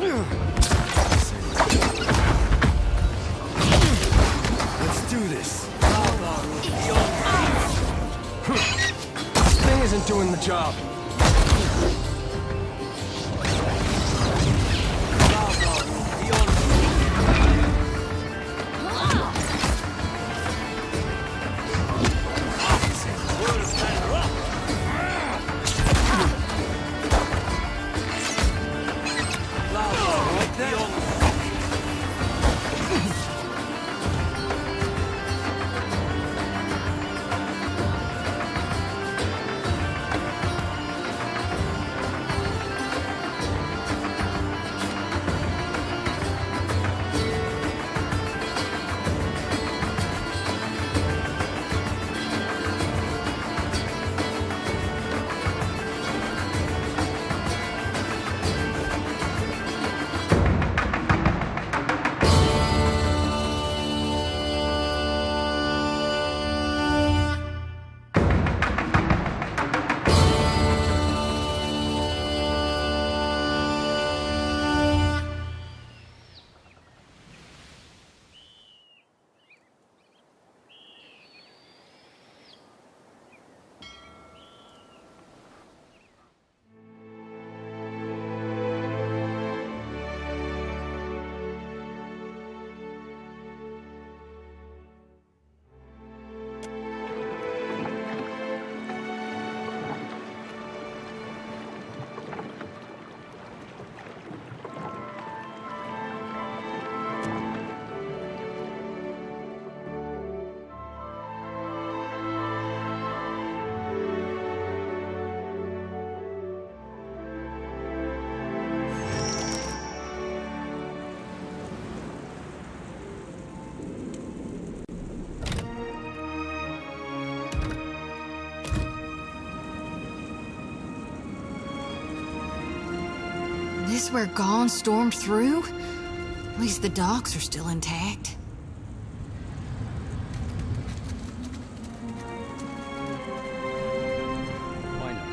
Let's do this. This thing isn't doing the job. This where Gone stormed through? At least the docks are still intact. Why not?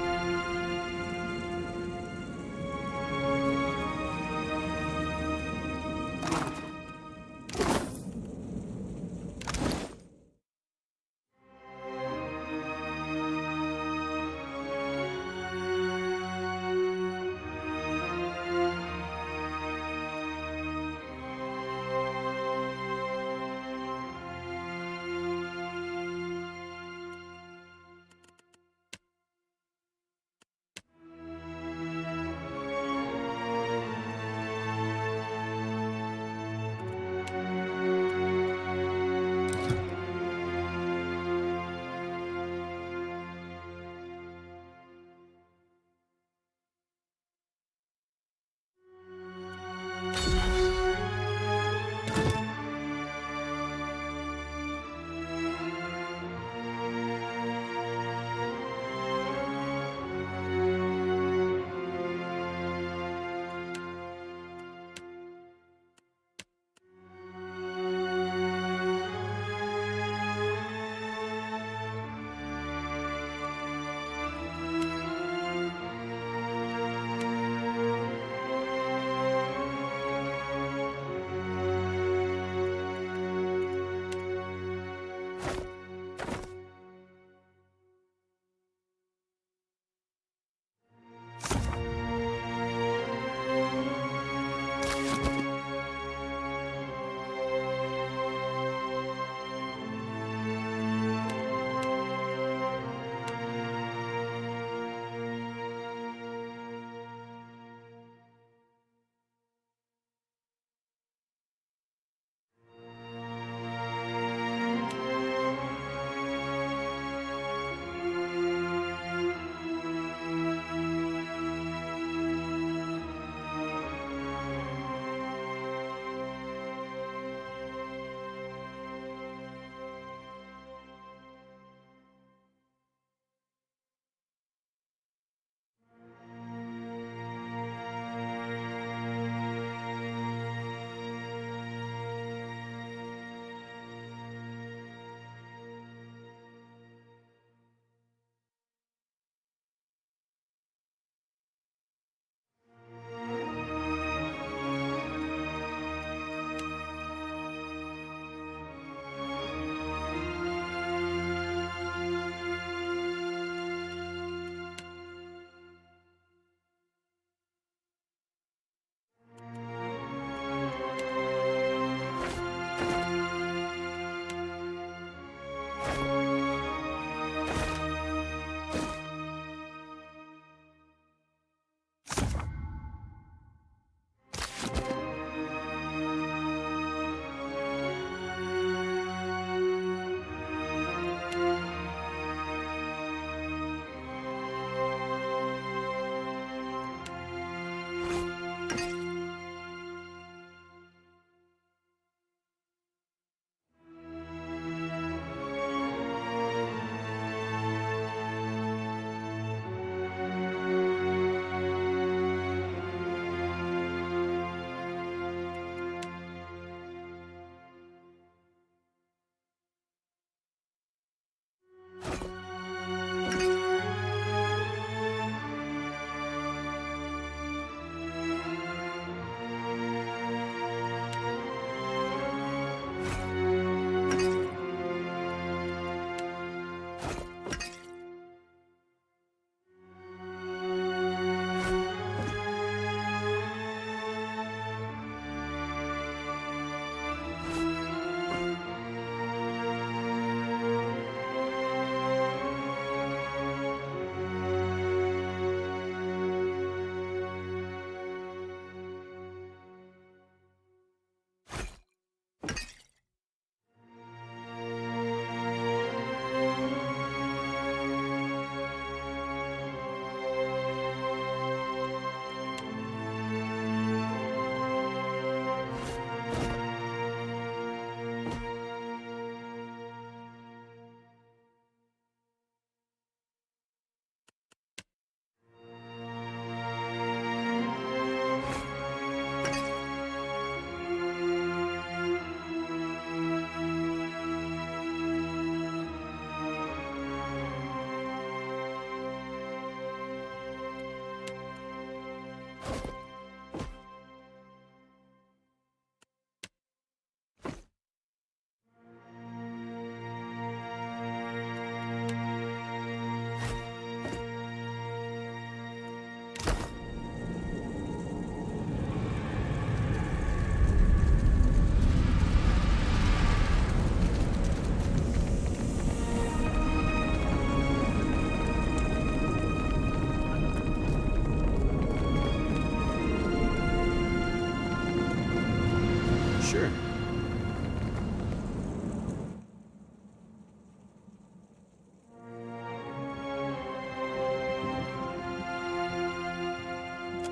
Sure.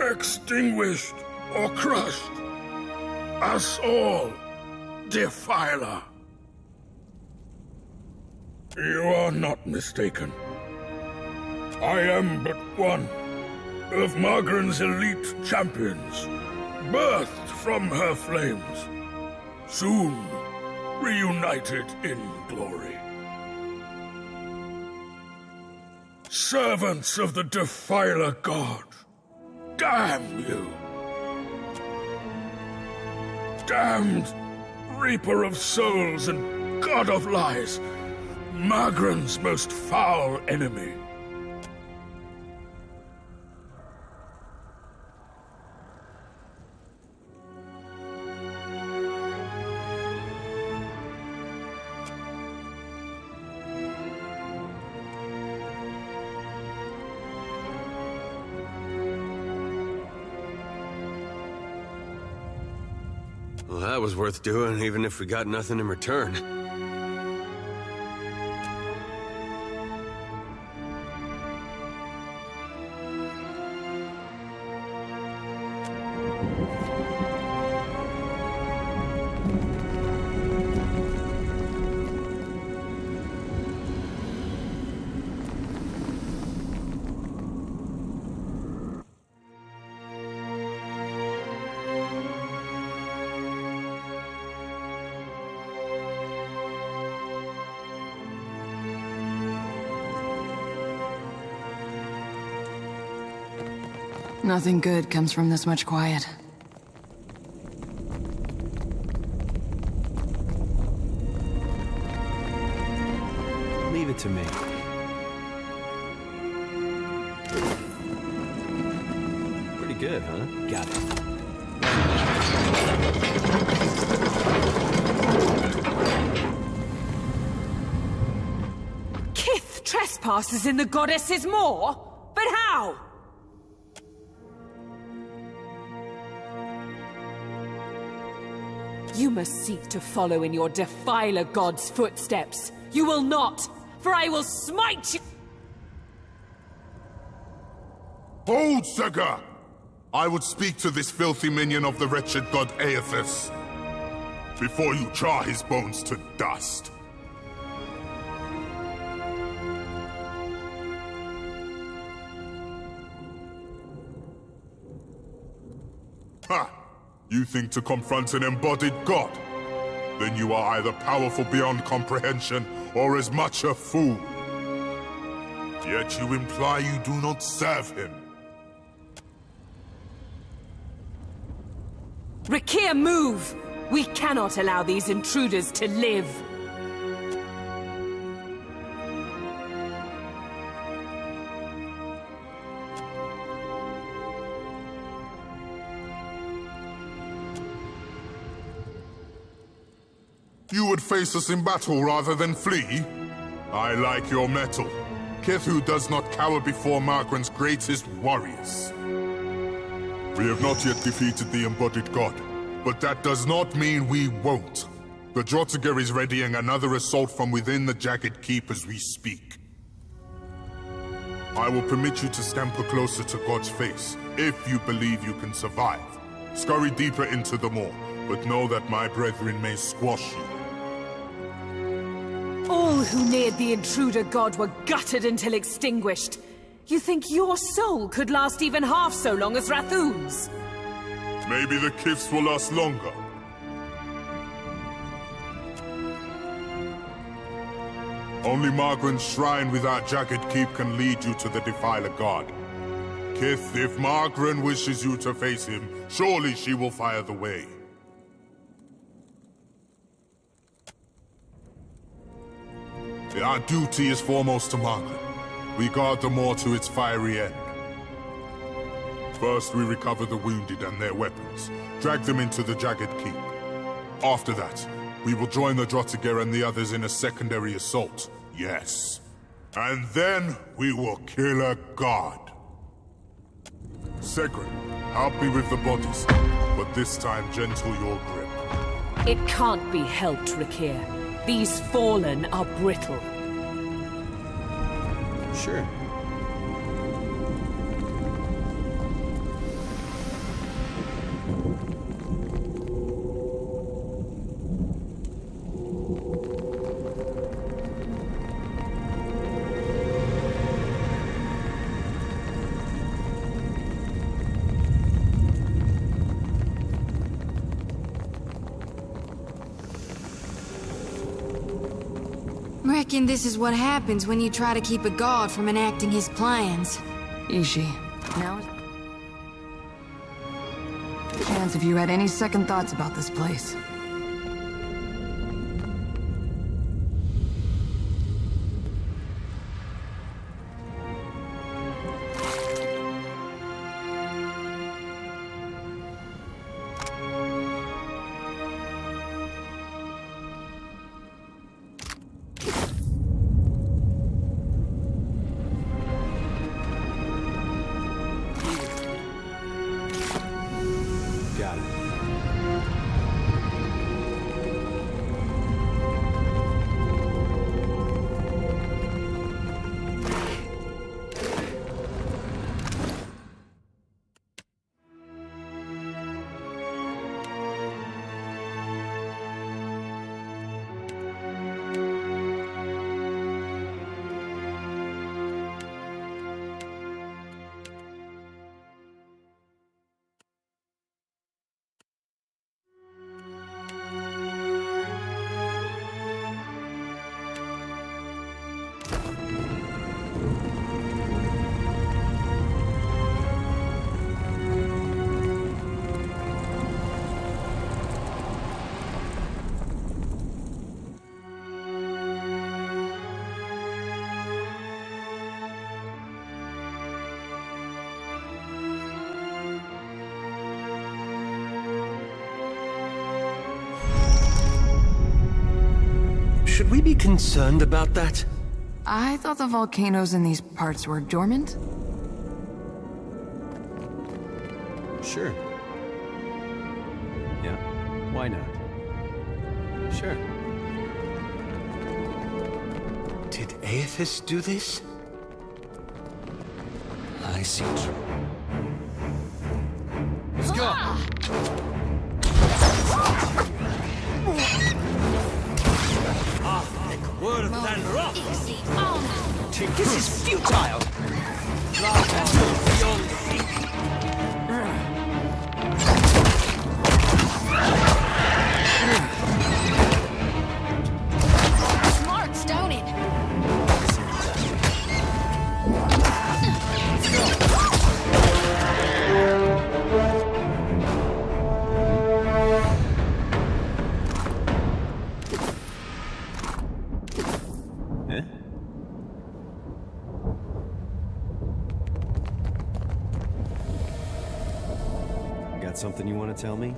Extinguished or crushed. Us all, Defiler. You are not mistaken. I am but one of Margaren's elite champions, birthed from her flames, soon reunited in glory. Servants of the Defiler God, damn you! Damned Reaper of Souls and God of Lies, Margaren's most foul enemy. Well, that was worth doing, even if we got nothing in return. Nothing good comes from this much quiet. Leave it to me. Pretty good, huh? Got it. Kith trespasses in the goddess's maw? But how? You must seek to follow in your Defiler god's footsteps. You will not, for I will smite you! Hold, Sega! I would speak to this filthy minion of the wretched god Aethys before you char his bones to dust. Ha! You think to confront an embodied god? Then you are either powerful beyond comprehension, or as much a fool. Yet you imply you do not serve him. Rakir, move! We cannot allow these intruders to live! You would face us in battle rather than flee? I like your mettle. Kethu does not cower before Margaren's greatest warriors. We have not yet defeated the embodied god, but that does not mean we won't. The Drotiger is readying another assault from within the Jagged Keep as we speak. I will permit you to scamper closer to God's face, if you believe you can survive. Scurry deeper into the maw, but know that my brethren may squash you. All who neared the intruder god were gutted until extinguished. You think your soul could last even half so long as Rathoon's? Maybe the Kiths will last longer. Only Margaren's shrine with our Jagged Keep can lead you to the Defiler God. Kith, if Margaren wishes you to face him, surely she will fire the way. Our duty is foremost to Margaret. We guard the maw to its fiery end. First, we recover the wounded and their weapons, drag them into the Jagged Keep. After that, we will join the Drotiger and the others in a secondary assault. Yes. And then, we will kill a god. Segrin, help me with the bodies, but this time gentle your grip. It can't be helped, Rakir. These fallen are brittle. Sure. Reckon this is what happens when you try to keep a god from enacting his plans. Ishi, now... Chance if you had any second thoughts about this place. Got it. Should we be concerned about that? I thought the volcanoes in these parts were dormant. Sure. Yeah, why not? Sure. Did Aethys do this? I see. Let's go! Worse than rock! This is futile! Smart, don't it? Eh? Got something you want to tell me?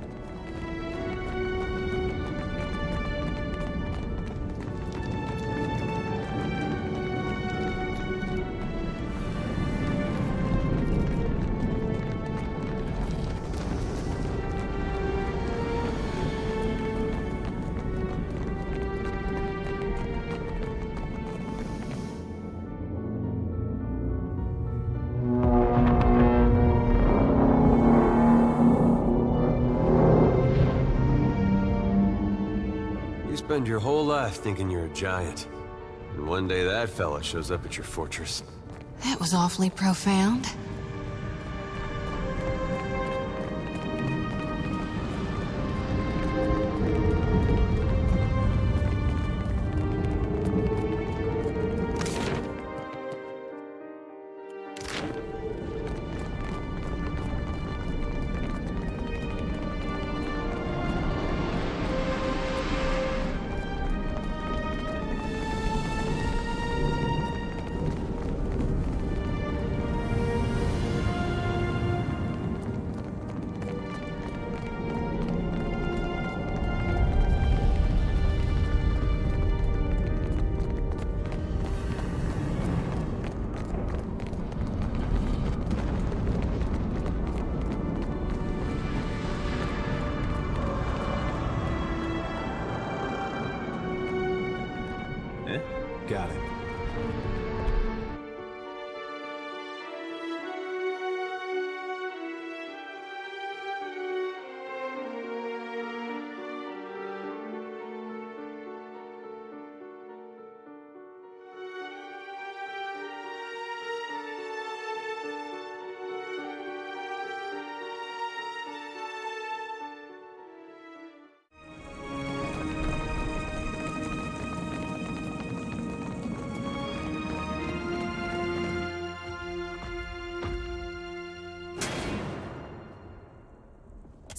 You spend your whole life thinking you're a giant. And one day that fella shows up at your fortress. That was awfully profound.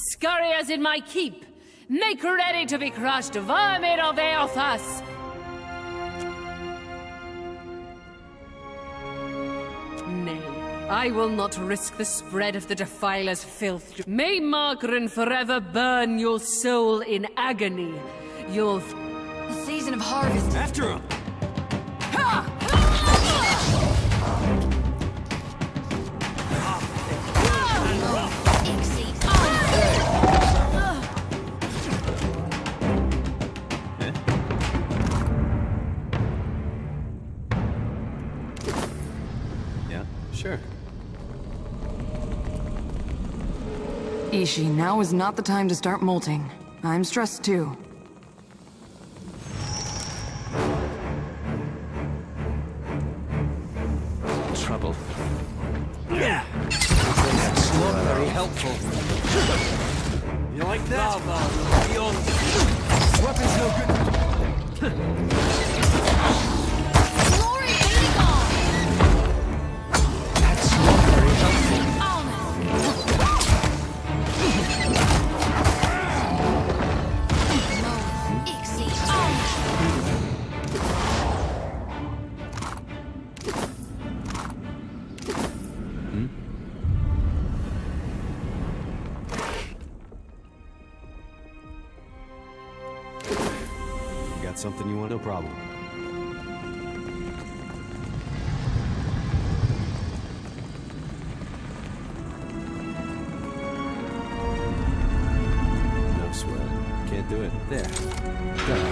Scurry as in my keep. Make ready to be crushed, vermin of Eothas! Nay, I will not risk the spread of the Defiler's filth. May Margaret forever burn your soul in agony. The season of harvest. After him! Yeah, sure. Ishi, now is not the time to start molting. I'm stressed too. Trouble. Yeah! That's not very helpful. You like that? Weapons no good. Glory be to God! That's not very helpful. Got something you want? No problem. No sweat. Can't do it. There. Done.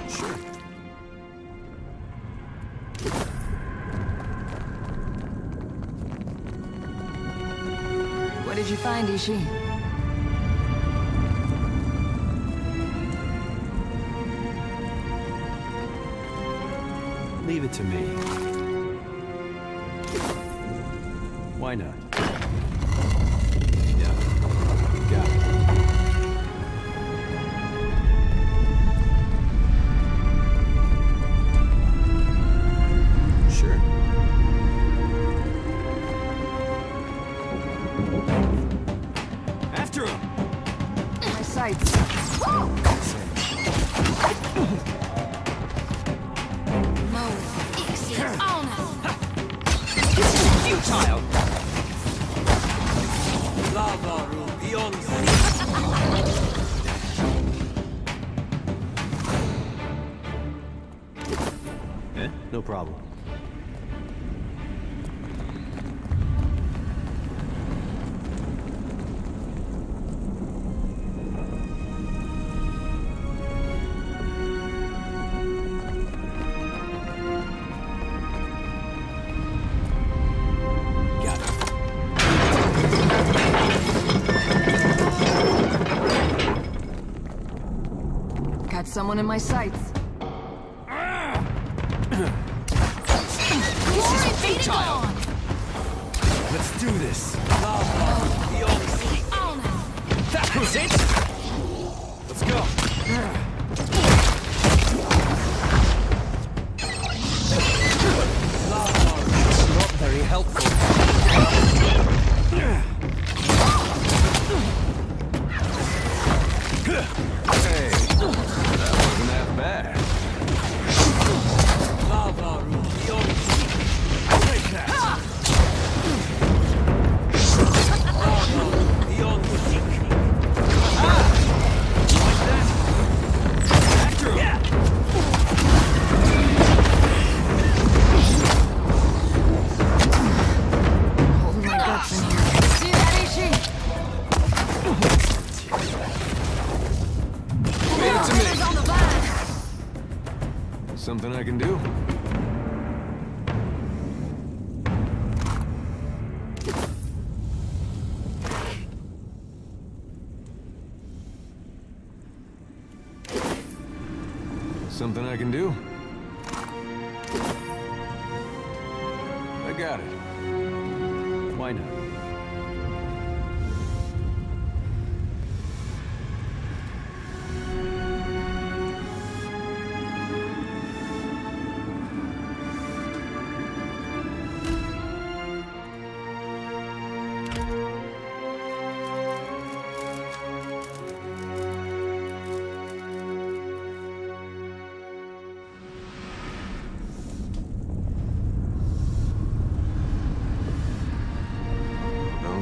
Sure. What did you find, Ishi? Leave it to me. Why not? Yeah. Got it. Sure. After him! My sights. Futile! Lava beyond. No problem. Got someone in my sights. This is futile! Let's do this. That was it. Let's go. Not very helpful. Hey, that wasn't that bad. Lava beyond. Take that. Beyond the seek. Like that. After him. Yeah. Holding my guts in here. See that, Ishi? Leave it to me. Something I can do? Something I can do? I got it. Why not?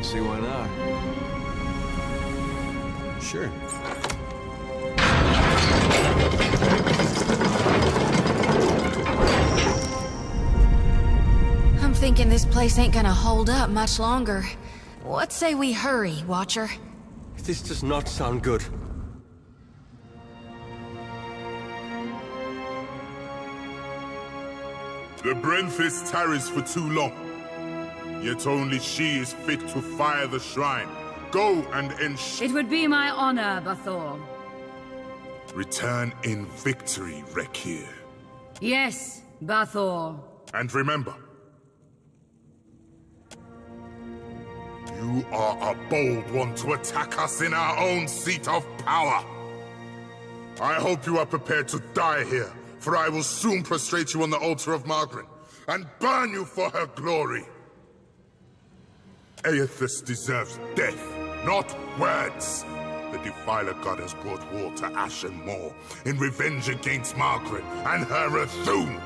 don't see why not. Sure. I'm thinking this place ain't gonna hold up much longer. What say we hurry, Watcher? This does not sound good. The Brenthis tarries for too long. Yet only she is fit to fire the shrine. Go and It would be my honor, Bathor. return in victory, Rekir. Yes, Bathor. And remember, you are a bold one to attack us in our own seat of power. I hope you are prepared to die here, for I will soon prostrate you on the altar of Margaret and burn you for her glory. Aethys deserves death, not words. The Defiler God has brought war to Ashen Moor in revenge against Margaret and her Rathun.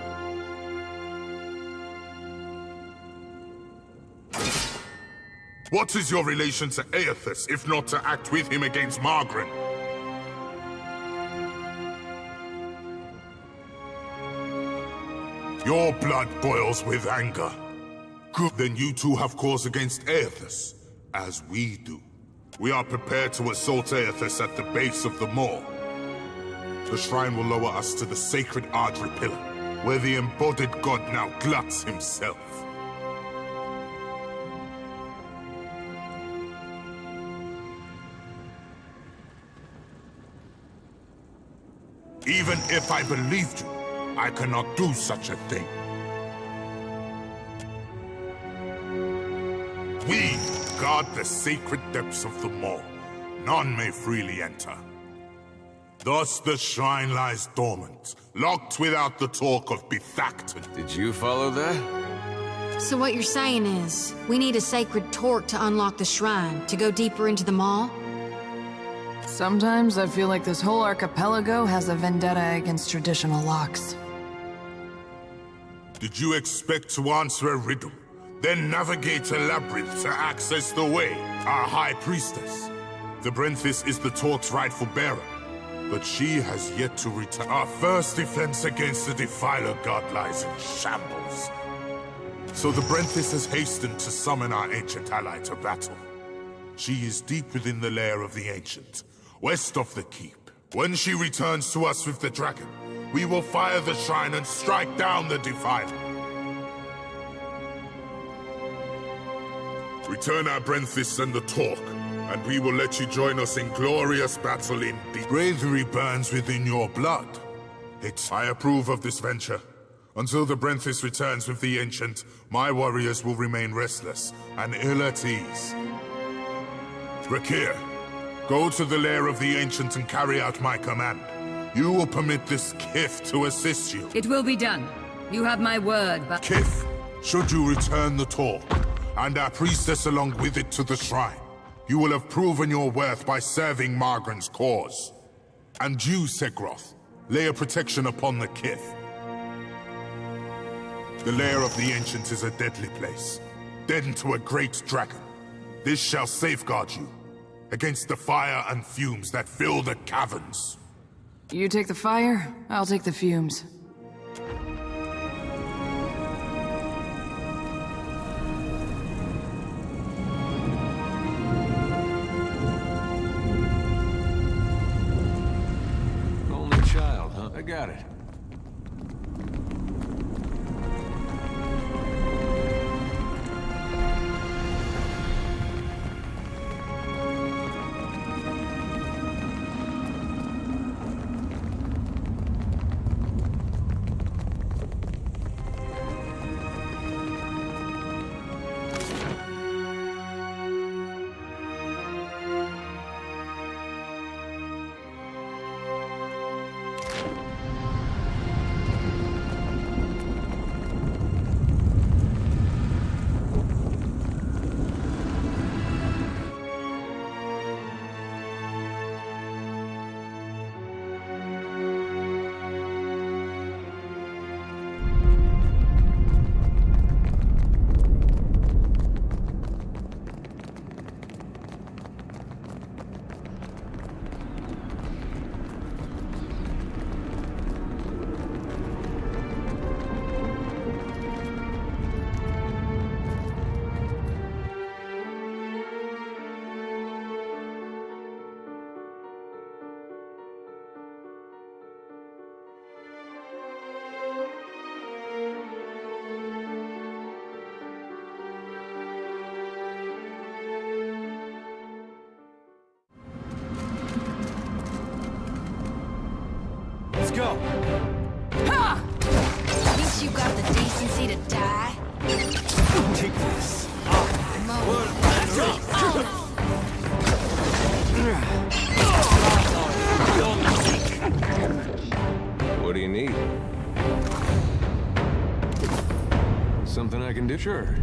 What is your relation to Aethys, if not to act with him against Margaret? Your blood boils with anger. Good, then you two have cause against Aethys, as we do. We are prepared to assault Aethys at the base of the moor. The shrine will lower us to the sacred Ardry Pillar, where the embodied god now gluts himself. Even if I believed you, I cannot do such a thing. We guard the sacred depths of the moor. None may freely enter. Thus the shrine lies dormant, locked without the talk of Bethacton. Did you follow that? So what you're saying is, we need a sacred torque to unlock the shrine, to go deeper into the mall? Sometimes I feel like this whole archipelago has a vendetta against traditional locks. Did you expect to answer a riddle, then navigate a labyrinth to access the way? Our High Priestess. The Brenthis is the torque's rightful bearer, but she has yet to return. Our first defense against the Defiler God lies in shambles. So the Brenthis has hastened to summon our ancient ally to battle. She is deep within the lair of the Ancient, west of the keep. When she returns to us with the dragon, we will fire the shrine and strike down the Defiler. Return our Brenthis and the Torque, and we will let you join us in glorious battle indeed. Bravery burns within your blood. I approve of this venture. Until the Brenthis returns with the Ancient, my warriors will remain restless and ill at ease. Rekir, go to the lair of the Ancient and carry out my command. You will permit this Kith to assist you. It will be done. You have my word, but... Kith, should you return the Torque, and our priestess along with it to the shrine, you will have proven your worth by serving Margaret's cause. And you, Segroth, lay a protection upon the Kith. The lair of the Ancient is a deadly place, den to a great dragon. This shall safeguard you against the fire and fumes that fill the caverns. You take the fire, I'll take the fumes. Only child, huh? I got it. go. At least you got the decency to die. Take this. What do you need? Something I can do? Sure.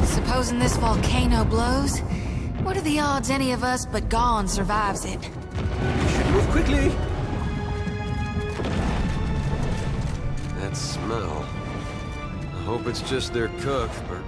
Supposing this volcano blows, what are the odds any of us but Gone survives it? Move quickly. That smell. I hope it's just their cook, but...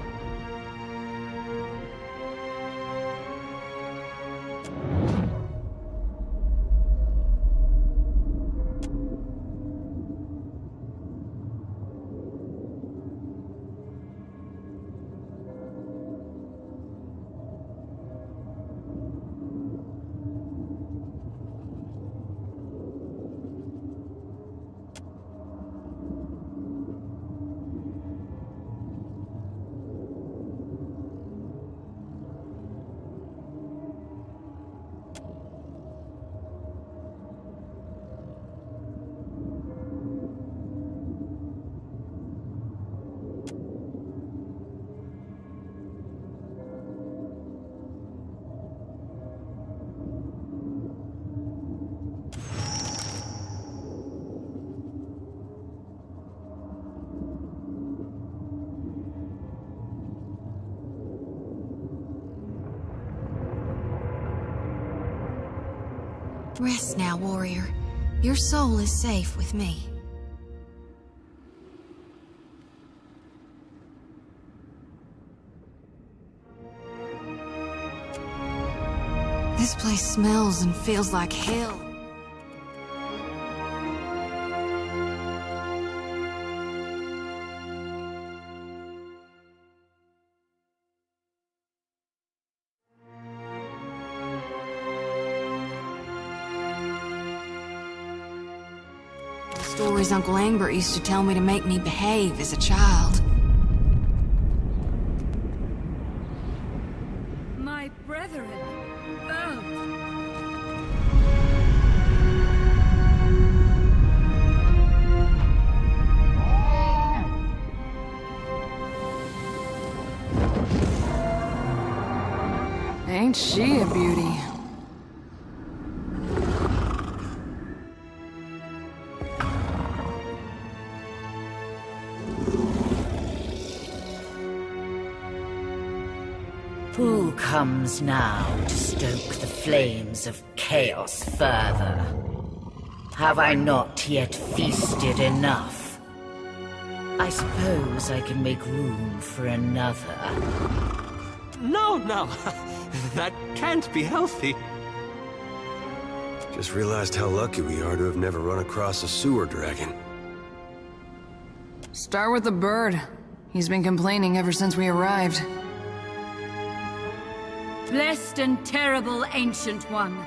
Rest now, warrior. Your soul is safe with me. This place smells and feels like hell. Stories Uncle Angbert used to tell me to make me behave as a child. My brethren. Oh. Ain't she a beauty? Who comes now to stoke the flames of chaos further? Have I not yet feasted enough? I suppose I can make room for another. No, no. That can't be healthy. Just realized how lucky we are to have never run across a sewer dragon. Start with the bird. He's been complaining ever since we arrived. Blessed and terrible Ancient One,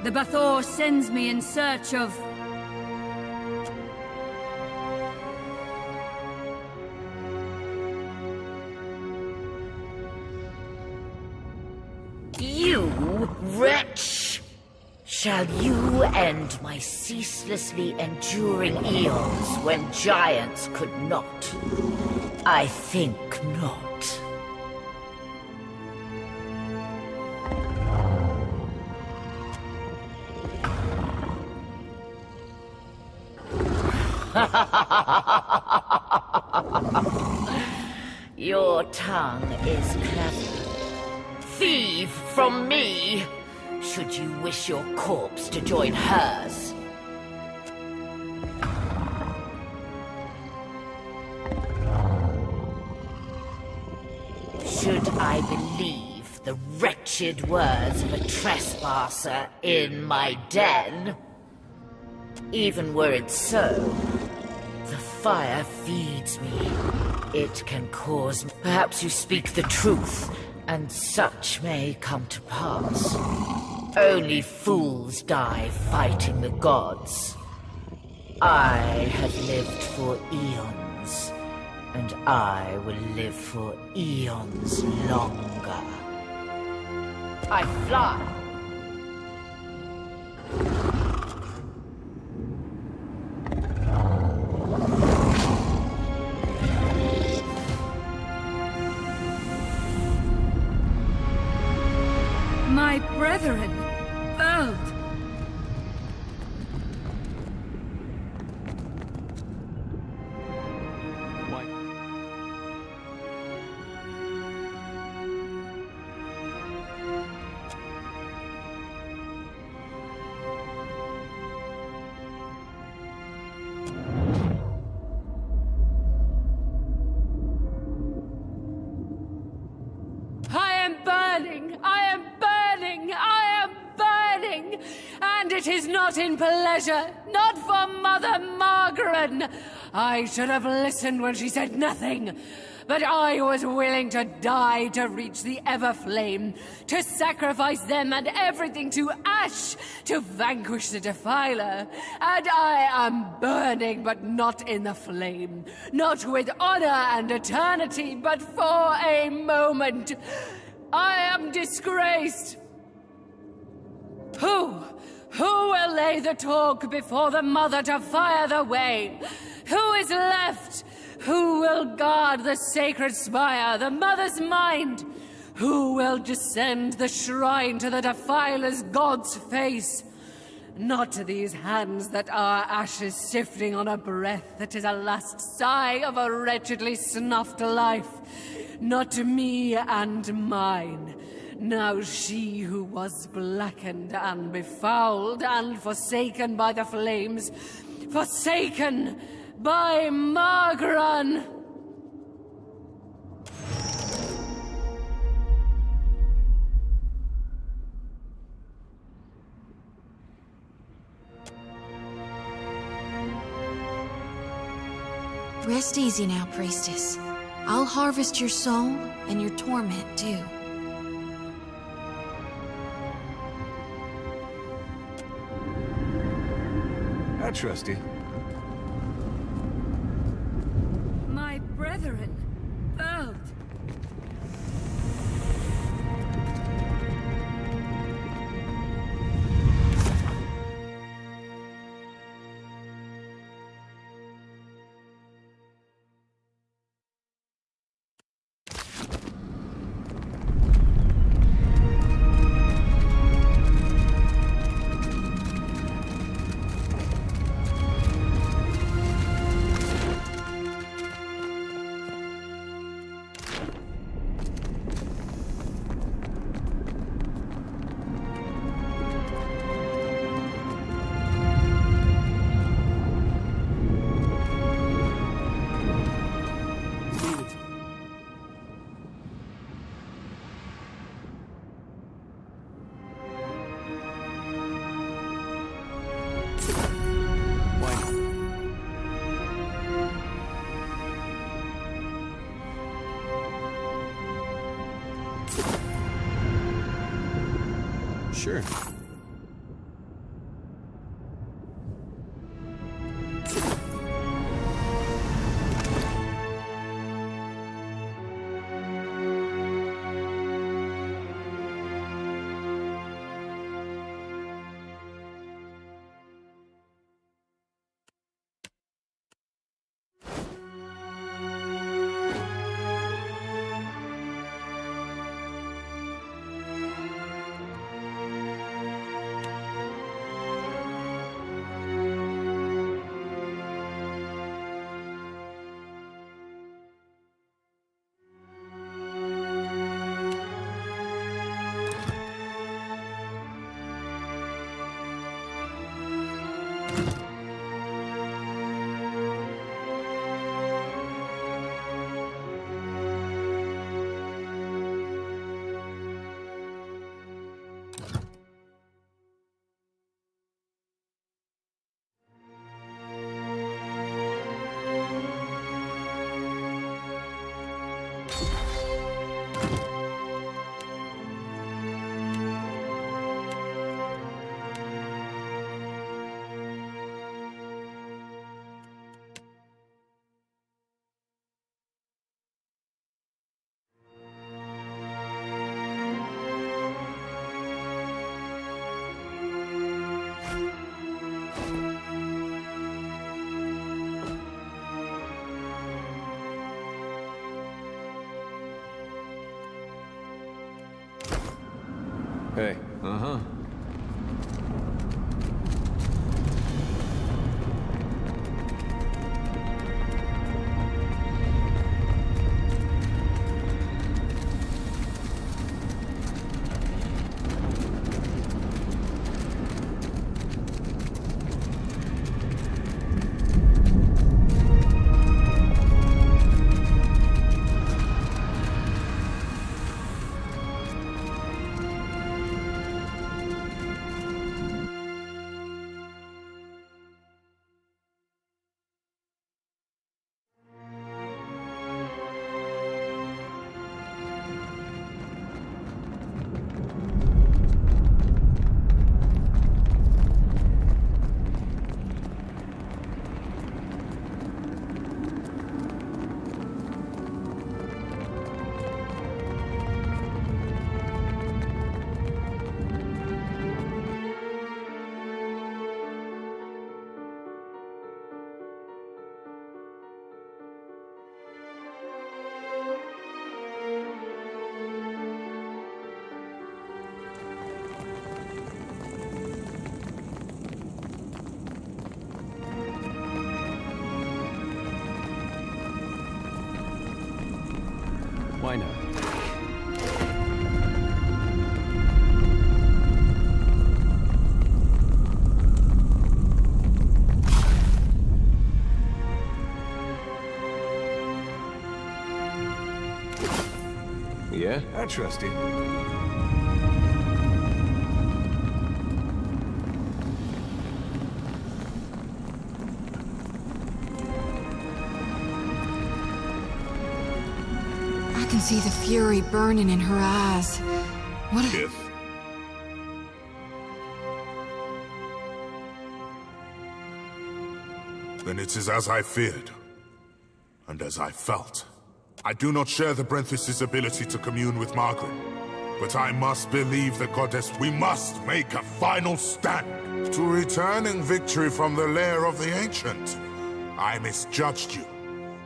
the Bathor sends me in search of... You, wretch! Shall you end my ceaselessly enduring eons when giants could not? I think not. Your tongue is clever. Thieve from me, should you wish your corpse to join hers. Should I believe the wretched words of a trespasser in my den? Even were it so, the fire feeds me. It can cause... Perhaps you speak the truth, and such may come to pass. Only fools die fighting the gods. I have lived for eons, and I will live for eons longer. I fly. My brethren, both. And it is not in pleasure, not for Mother Margaret. I should have listened when she said nothing. But I was willing to die to reach the Everflame, to sacrifice them and everything to ash, to vanquish the Defiler. And I am burning, but not in the flame. Not with honor and eternity, but for a moment. I am disgraced. Who will lay the talk before the Mother to fire the way? Who is left? Who will guard the sacred spire, the Mother's mind? Who will descend the shrine to the Defiler's God's face? Not to these hands that are ashes sifting on a breath that is a last sigh of a wretchedly snuffed life. Not to me and mine. Now she who was blackened and befouled and forsaken by the flames, forsaken by Margaret. Rest easy now, priestess. I'll harvest your soul and your torment too. I trust you. My brethren, both. Sure. Hey. Uh-huh. Why not? Yeah? I trust you. I can see the fury burning in her eyes. What a... Kith. Then it is as I feared, and as I felt. I do not share the Brenthis's ability to commune with Margaret, but I must believe the goddess. We must make a final stand to returning victory from the lair of the Ancient. I misjudged you.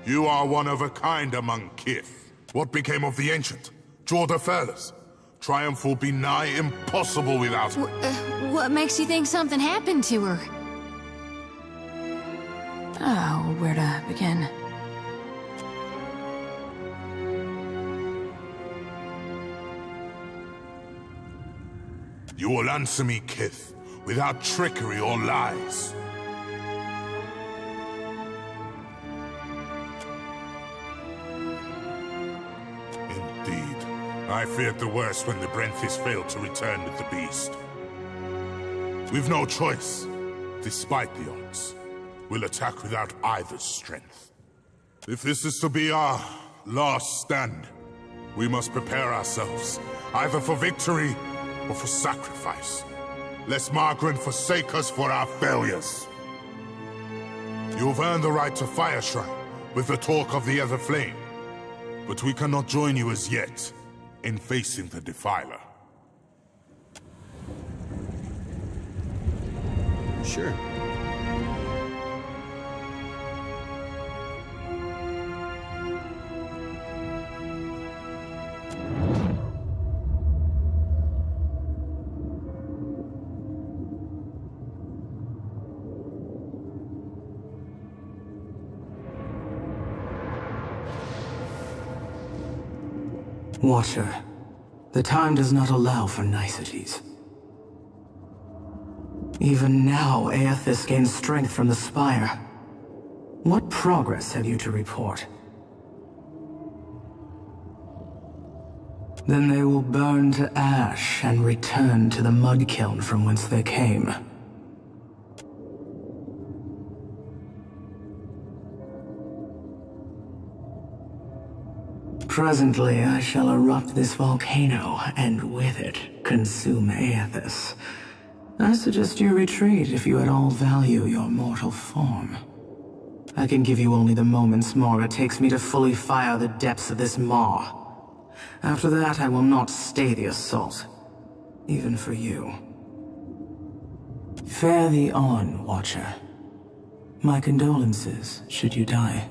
You are one of a kind among Kith. What became of the Ancient? Jorda Fairless. Triumph will be nigh impossible without her. What makes you think something happened to her? Oh, where to begin? You will answer me, Kith, without trickery or lies. Indeed. I feared the worst when the Brenthis failed to return with the beast. We've no choice. Despite the odds, we'll attack without either's strength. If this is to be our last stand, we must prepare ourselves, either for victory or for sacrifice, lest Margaret forsake us for our failures. You've earned the right to Fire Shrine with the talk of the Ether Flame, but we cannot join you as yet in facing the Defiler. Sure. Watcher, the time does not allow for niceties. Even now, Aethys gains strength from the Spire. What progress have you to report? Then they will burn to ash and return to the mud kiln from whence they came. Presently, I shall erupt this volcano, and with it, consume Aethys. I suggest you retreat if you at all value your mortal form. I can give you only the moments more it takes me to fully fire the depths of this maw. After that, I will not stay the assault, even for you. Fare thee on, Watcher. My condolences, should you die.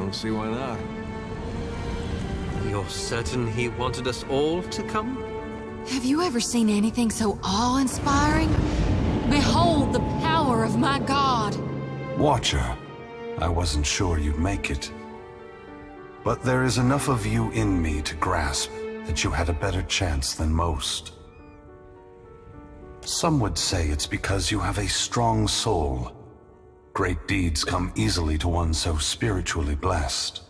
don't see why not. You're certain he wanted us all to come? Have you ever seen anything so awe-inspiring? Behold the power of my god! Watcher, I wasn't sure you'd make it. But there is enough of you in me to grasp that you had a better chance than most. Some would say it's because you have a strong soul. Great deeds come easily to one so spiritually blessed.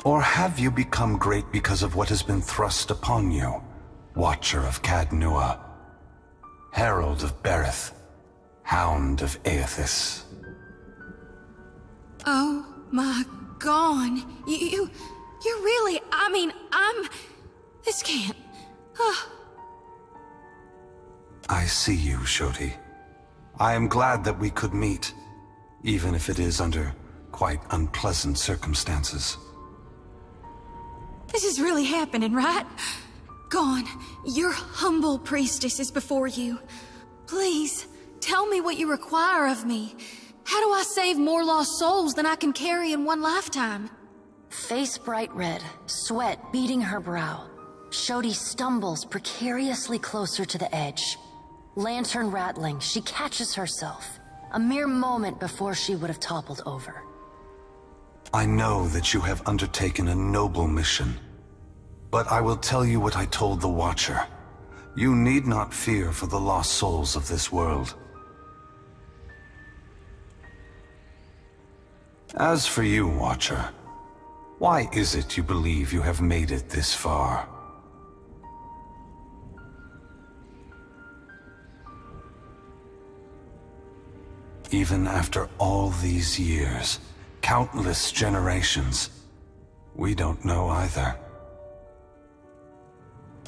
Or have you become great because of what has been thrust upon you? Watcher of Cadnua, Herald of Berith, Hound of Aethys. Oh my god. You're really, this can't. I see you, Shoti. I am glad that we could meet, even if it is under quite unpleasant circumstances. This is really happening, right? Gon, your humble priestess is before you. Please, tell me what you require of me. How do I save more lost souls than I can carry in one lifetime? Face bright red, sweat beading her brow. Shodi stumbles precariously closer to the edge. Lantern rattling, she catches herself. A mere moment before she would have toppled over. I know that you have undertaken a noble mission. But I will tell you what I told the Watcher. You need not fear for the lost souls of this world. As for you, Watcher, why is it you believe you have made it this far? Even after all these years, countless generations, we don't know either.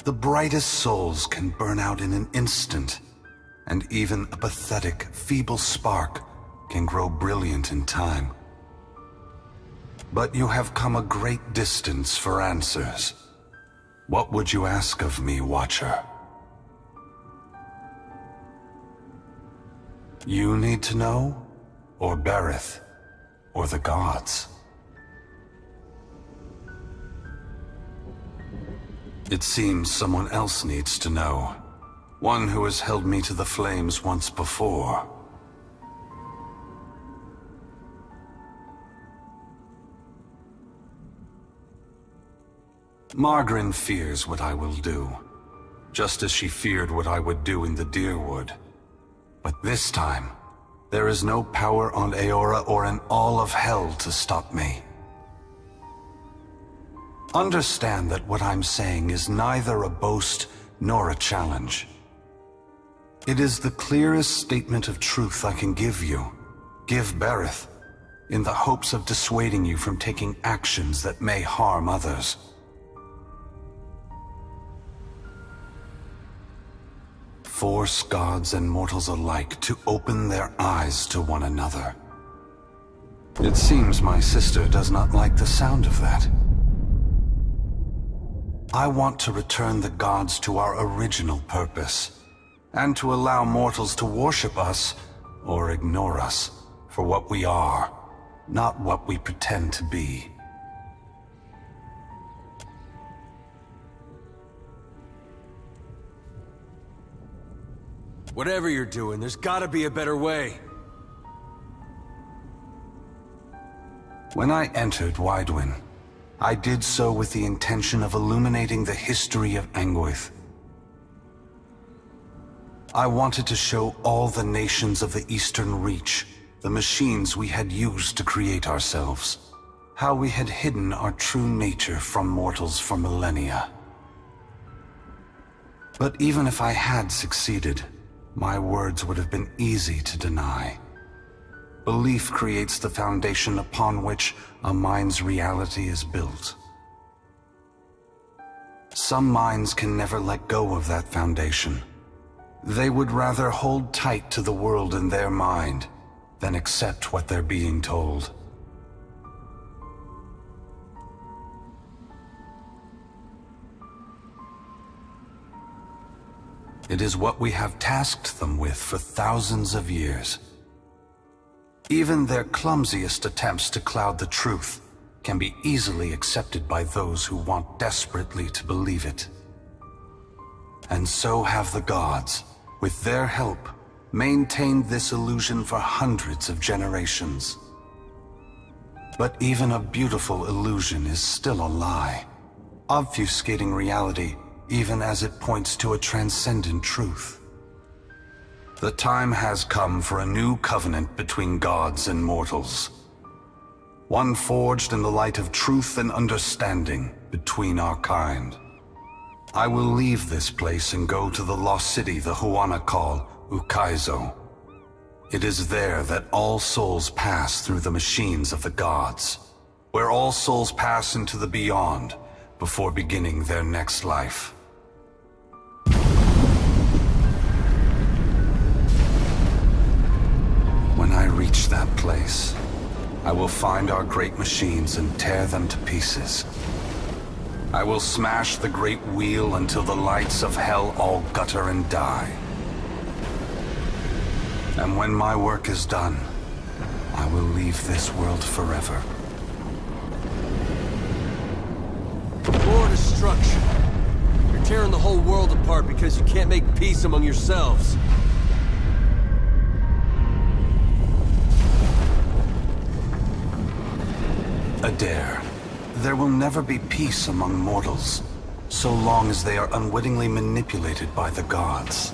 The brightest souls can burn out in an instant, and even a pathetic, feeble spark can grow brilliant in time. But you have come a great distance for answers. What would you ask of me, Watcher? You need to know? Or Berith? Or the gods? It seems someone else needs to know. One who has held me to the flames once before. Margaret fears what I will do, just as she feared what I would do in the Deerwood. But this time, there is no power on Eora or in all of hell to stop me. Understand that what I'm saying is neither a boast nor a challenge. It is the clearest statement of truth I can give you, give Berith, in the hopes of dissuading you from taking actions that may harm others. Force gods and mortals alike to open their eyes to one another. It seems my sister does not like the sound of that. I want to return the gods to our original purpose, and to allow mortals to worship us, or ignore us, for what we are, not what we pretend to be. Whatever you're doing, there's gotta be a better way. When I entered Widewin, I did so with the intention of illuminating the history of Anguith. I wanted to show all the nations of the Eastern Reach the machines we had used to create ourselves, how we had hidden our true nature from mortals for millennia. But even if I had succeeded, my words would have been easy to deny. Belief creates the foundation upon which a mind's reality is built. Some minds can never let go of that foundation. They would rather hold tight to the world in their mind than accept what they're being told. It is what we have tasked them with for thousands of years. Even their clumsiest attempts to cloud the truth can be easily accepted by those who want desperately to believe it. And so have the gods, with their help, maintained this illusion for hundreds of generations. But even a beautiful illusion is still a lie, obfuscating reality even as it points to a transcendent truth. The time has come for a new covenant between gods and mortals. One forged in the light of truth and understanding between our kind. I will leave this place and go to the lost city the Huana call Ukaizo. It is there that all souls pass through the machines of the gods, where all souls pass into the beyond before beginning their next life. When I reach that place, I will find our great machines and tear them to pieces. I will smash the great wheel until the lights of hell all gutter and die. And when my work is done, I will leave this world forever. More destruction. You're tearing the whole world apart because you can't make peace among yourselves. Adair, there will never be peace among mortals, so long as they are unwittingly manipulated by the gods.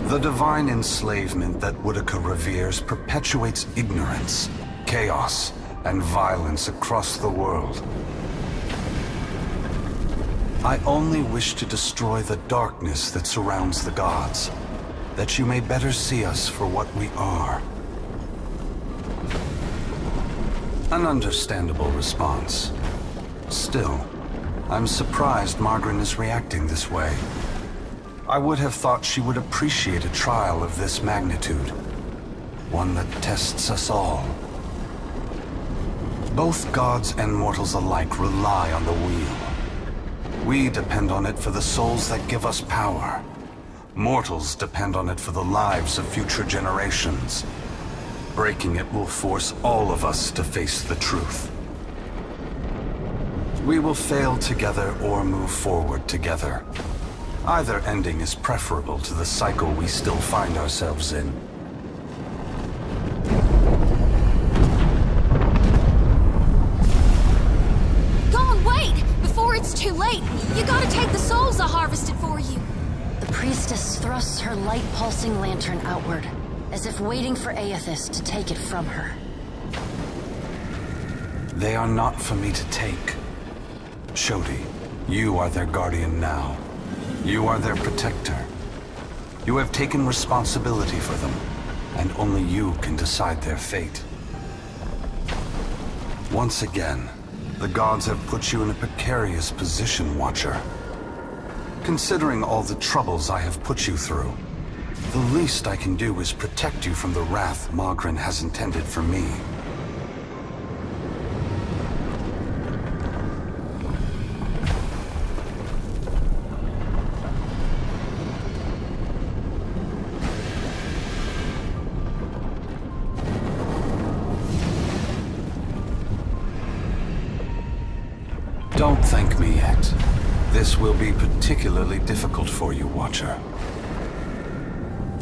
The divine enslavement that Woodica reveres perpetuates ignorance, chaos, and violence across the world. I only wish to destroy the darkness that surrounds the gods, that you may better see us for what we are. An understandable response. Still, I'm surprised Margaret is reacting this way. I would have thought she would appreciate a trial of this magnitude. One that tests us all. Both gods and mortals alike rely on the wheel. We depend on it for the souls that give us power. Mortals depend on it for the lives of future generations. Breaking it will force all of us to face the truth. We will fail together or move forward together. Either ending is preferable to the cycle we still find ourselves in. Go on, wait! Before it's too late! You gotta take the souls I harvested for you! The priestess thrusts her light-pulsing lantern outward, as if waiting for Aethys to take it from her. They are not for me to take. Shodi, you are their guardian now. You are their protector. You have taken responsibility for them, and only you can decide their fate. Once again, the gods have put you in a precarious position, Watcher. Considering all the troubles I have put you through, the least I can do is protect you from the wrath Margaret has intended for me. Don't thank me yet. This will be particularly difficult for you, Watcher.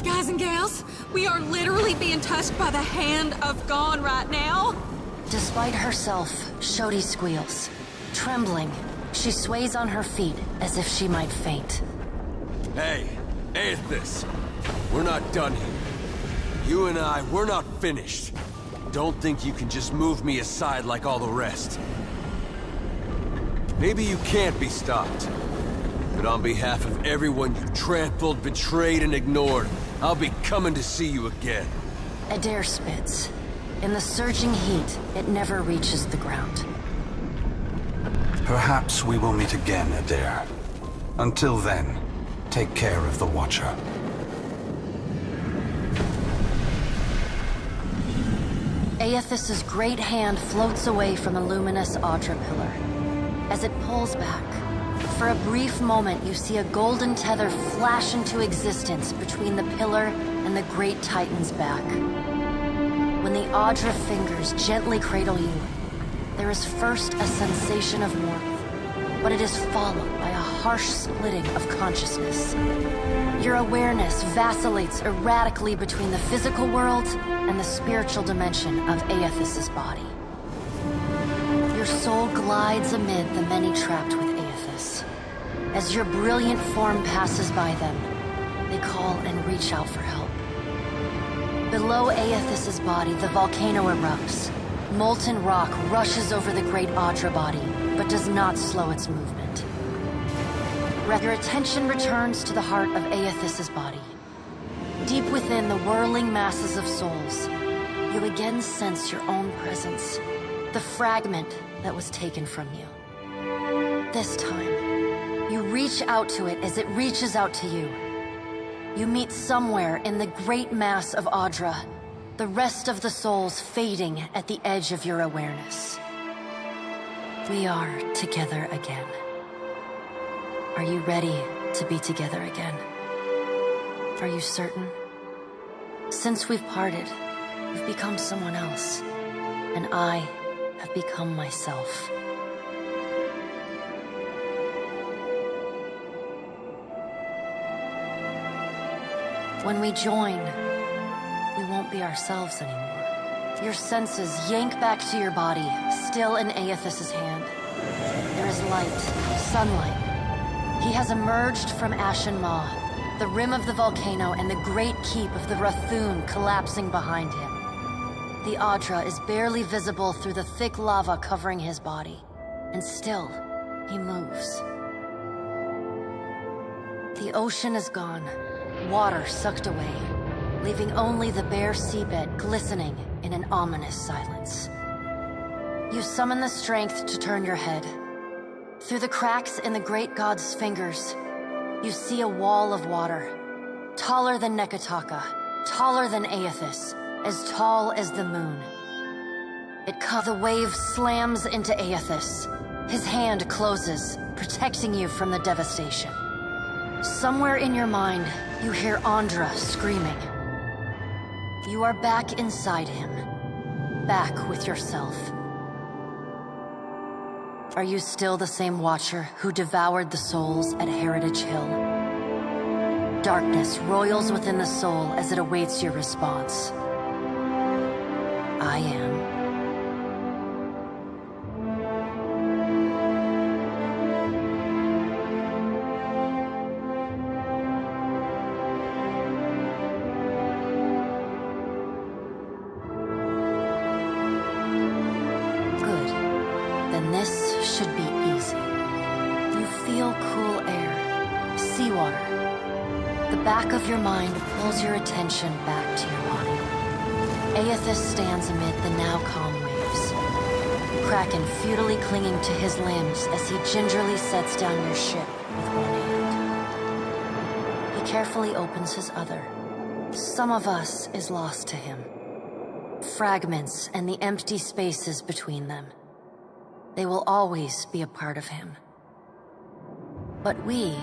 Guys and gals, we are literally being touched by the hand of God right now. Despite herself, Shodi squeals. Trembling, she sways on her feet as if she might faint. Hey, Aethys, we're not done here. You and I, we're not finished. Don't think you can just move me aside like all the rest. Maybe you can't be stopped. But on behalf of everyone you trampled, betrayed, and ignored, I'll be coming to see you again. Adair spits. In the surging heat, it never reaches the ground. Perhaps we will meet again, Adair. Until then, take care of the Watcher. Aethys' great hand floats away from the luminous Audra pillar. As it pulls back, For a brief moment, you see a golden tether flash into existence between the pillar and the Great Titan's back. When the Audra fingers gently cradle you, there is first a sensation of warmth, but it is followed by a harsh splitting of consciousness. Your awareness vacillates erratically between the physical world and the spiritual dimension of Aethys's body. Your soul glides amid the many trapped with Aethys. As your brilliant form passes by them, they call and reach out for help. Below Aethys's body, the volcano erupts. Molten rock rushes over the great Audra body, but does not slow its movement. Your attention returns to the heart of Aethys's body. Deep within the whirling masses of souls, you again sense your own presence, the fragment that was taken from you. This time, you reach out to it as it reaches out to you. You meet somewhere in the great mass of Audra, the rest of the souls fading at the edge of your awareness. We are together again. Are you ready to be together again? Are you certain? Since we've parted, you've become someone else, and I have become myself. When we join, we won't be ourselves anymore. Your senses yank back to your body, still in Aethys's hand. There is light, sunlight. He has emerged from Ashen Maw, the rim of the volcano and the great keep of the Rathun collapsing behind him. The Audra is barely visible through the thick lava covering his body, and still, he moves. The ocean is gone, water sucked away, leaving only the bare seabed glistening in an ominous silence. You summon the strength to turn your head. Through the cracks in the great god's fingers, you see a wall of water, taller than Nekataka, taller than Aethys, as tall as the moon. The wave slams into Aethys. His hand closes, protecting you from the devastation. Somewhere in your mind, you hear Andra screaming. You are back inside him, back with yourself. Are you still the same Watcher who devoured the souls at Heritage Hill? Darkness roils within the soul as it awaits your response. I am. Good. Then this should be easy. You feel cool air, seawater. The back of your mind pulls your attention back to your body. Aethys stands amid the now calm waves, Kraken futilely clinging to his limbs as he gingerly sets down your ship with one hand. He carefully opens his other. Some of us is lost to him. Fragments and the empty spaces between them. They will always be a part of him. But we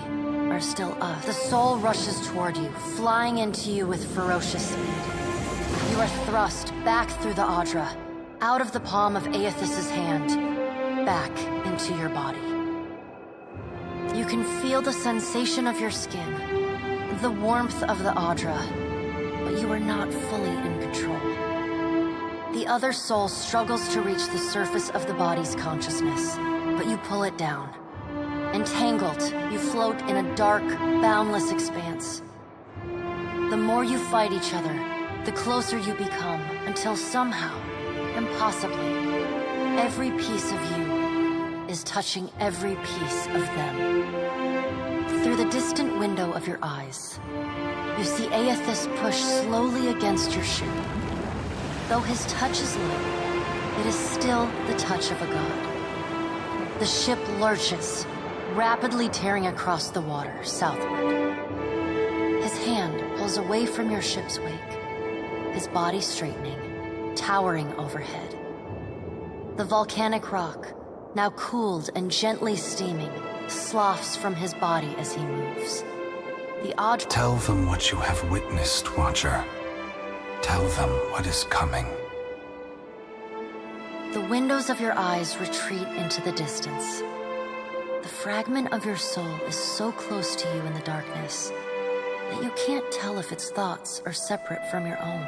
are still us. The soul rushes toward you, flying into you with ferocious speed. You are thrust back through the Audra, out of the palm of Aethys's hand, back into your body. You can feel the sensation of your skin, the warmth of the Audra, but you are not fully in control. The other soul struggles to reach the surface of the body's consciousness, but you pull it down. Entangled, you float in a dark, boundless expanse. The more you fight each other, the closer you become, until somehow, impossibly, every piece of you is touching every piece of them. Through the distant window of your eyes, you see Aethys push slowly against your ship. Though his touch is light, it is still the touch of a god. The ship lurches, rapidly tearing across the water southward. His hand pulls away from your ship's wake, his body straightening, towering overhead. The volcanic rock, now cooled and gently steaming, sloughs from his body as he moves. The odd... Tell them what you have witnessed, Watcher. Tell them what is coming. The windows of your eyes retreat into the distance. The fragment of your soul is so close to you in the darkness that you can't tell if its thoughts are separate from your own.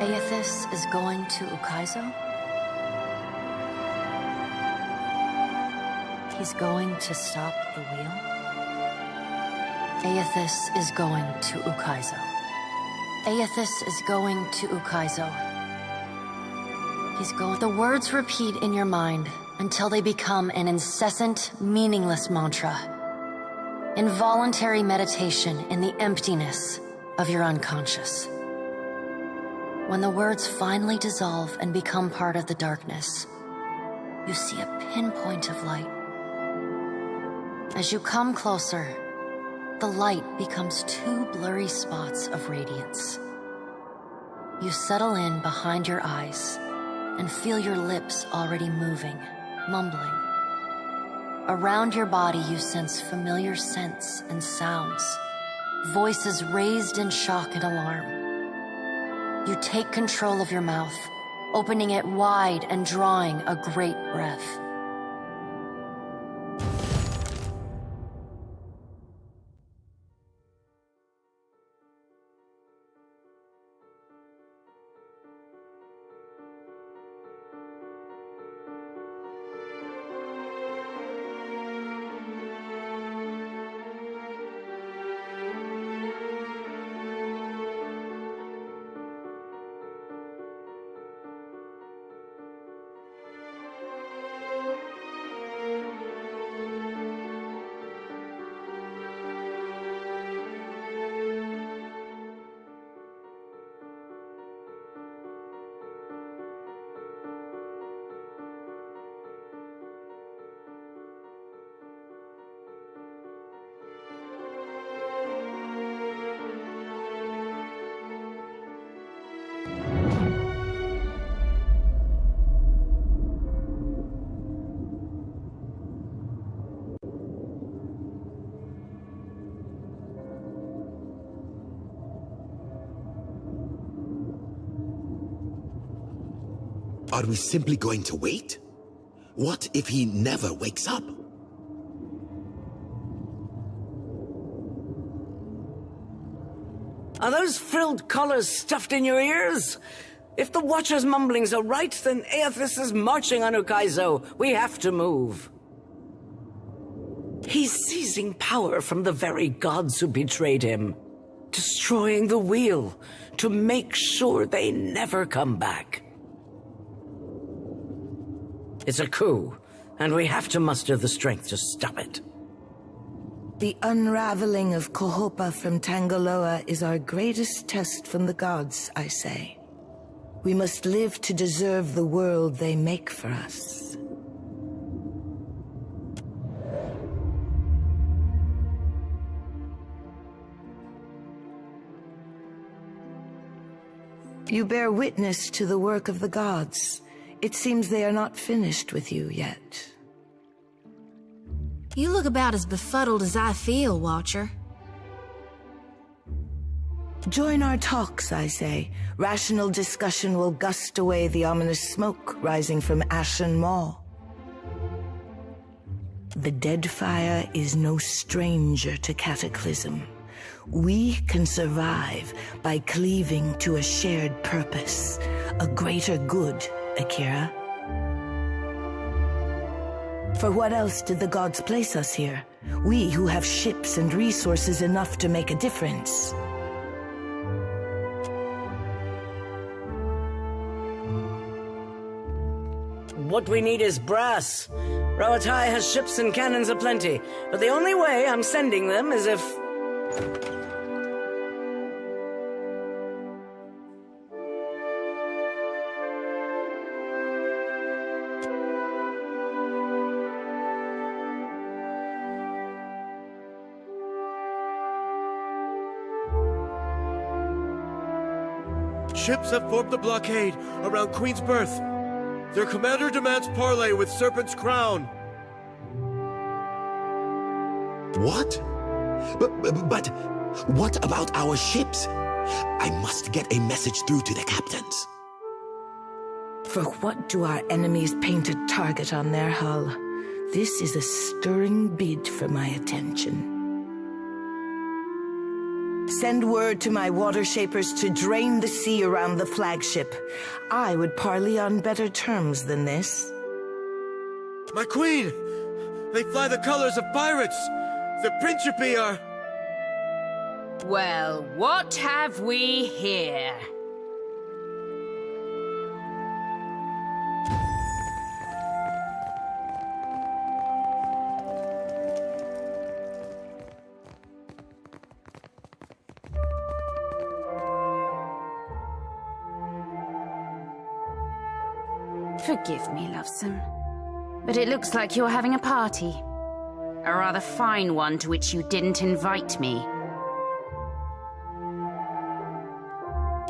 Aethys is going to Ukaizo? He's going to stop the wheel? Aethys is going to Ukaizo. Aethys is going to Ukaizo. He's going... The words repeat in your mind until they become an incessant, meaningless mantra. Involuntary meditation in the emptiness of your unconscious. When the words finally dissolve and become part of the darkness, you see a pinpoint of light. As you come closer, the light becomes two blurry spots of radiance. You settle in behind your eyes and feel your lips already moving, mumbling. Around your body you sense familiar scents and sounds, voices raised in shock and alarm. You take control of your mouth, opening it wide and drawing a great breath. Are we simply going to wait? What if he never wakes up? Are those frilled collars stuffed in your ears? If the Watcher's mumblings are right, then Aethys is marching on Ukaizo. We have to move. He's seizing power from the very gods who betrayed him, destroying the wheel to make sure they never come back. It's a coup, and we have to muster the strength to stop it. The unraveling of Kohopa from Tangaloa is our greatest test from the gods, I say. We must live to deserve the world they make for us. You bear witness to the work of the gods. It seems they are not finished with you yet. You look about as befuddled as I feel, Watcher. Join our talks, I say. Rational discussion will gust away the ominous smoke rising from Ashen Maw. The Deadfire is no stranger to cataclysm. We can survive by cleaving to a shared purpose, a greater good, Akira. For what else did the gods place us here? We who have ships and resources enough to make a difference. What we need is brass. Rawatai has ships and cannons aplenty, but the only way I'm sending them is if... Ships have formed a blockade around Queen's Berth. Their commander demands parley with Serpent's Crown. What? But what about our ships? I must get a message through to the captains. For what do our enemies paint a target on their hull? This is a stirring bid for my attention. Send word to my water shapers to drain the sea around the flagship. I would parley on better terms than this. My queen! They fly the colors of pirates! The Principe are... Well, what have we here? Forgive me, lovesome, but it looks like you're having a party. A rather fine one to which you didn't invite me.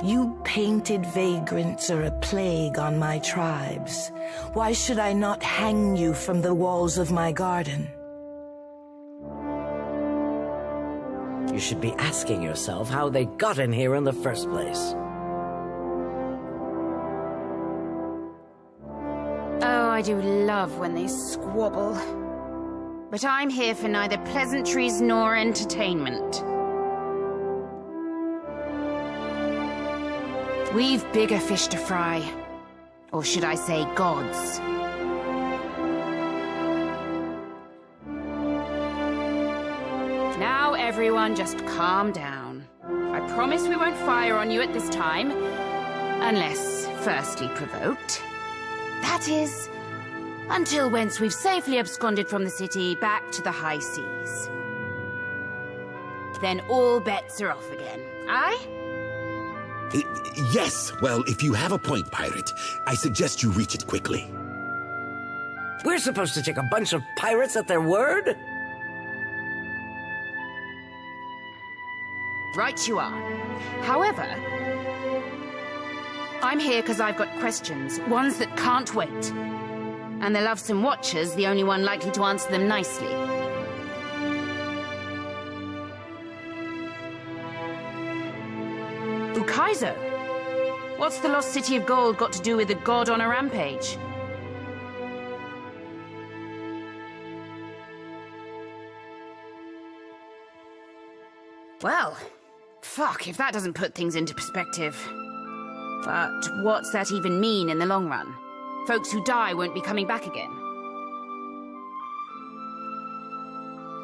You painted vagrants are a plague on my tribes. Why should I not hang you from the walls of my garden? You should be asking yourself how they got in here in the first place. Oh, I do love when they squabble. But I'm here for neither pleasantries nor entertainment. We've bigger fish to fry. Or should I say gods? Now everyone just calm down. I promise we won't fire on you at this time. Unless firstly provoked. That is, until once we've safely absconded from the city back to the high seas. Then all bets are off again, aye? Yes, well, if you have a point, pirate, I suggest you reach it quickly. We're supposed to take a bunch of pirates at their word? Right you are. However, I'm here because I've got questions, ones that can't wait. And the lovesome watcher's the only one likely to answer them nicely. Ukaizo? What's the lost city of gold got to do with a god on a rampage? Well, fuck if that doesn't put things into perspective. But what's that even mean in the long run? Folks who die won't be coming back again.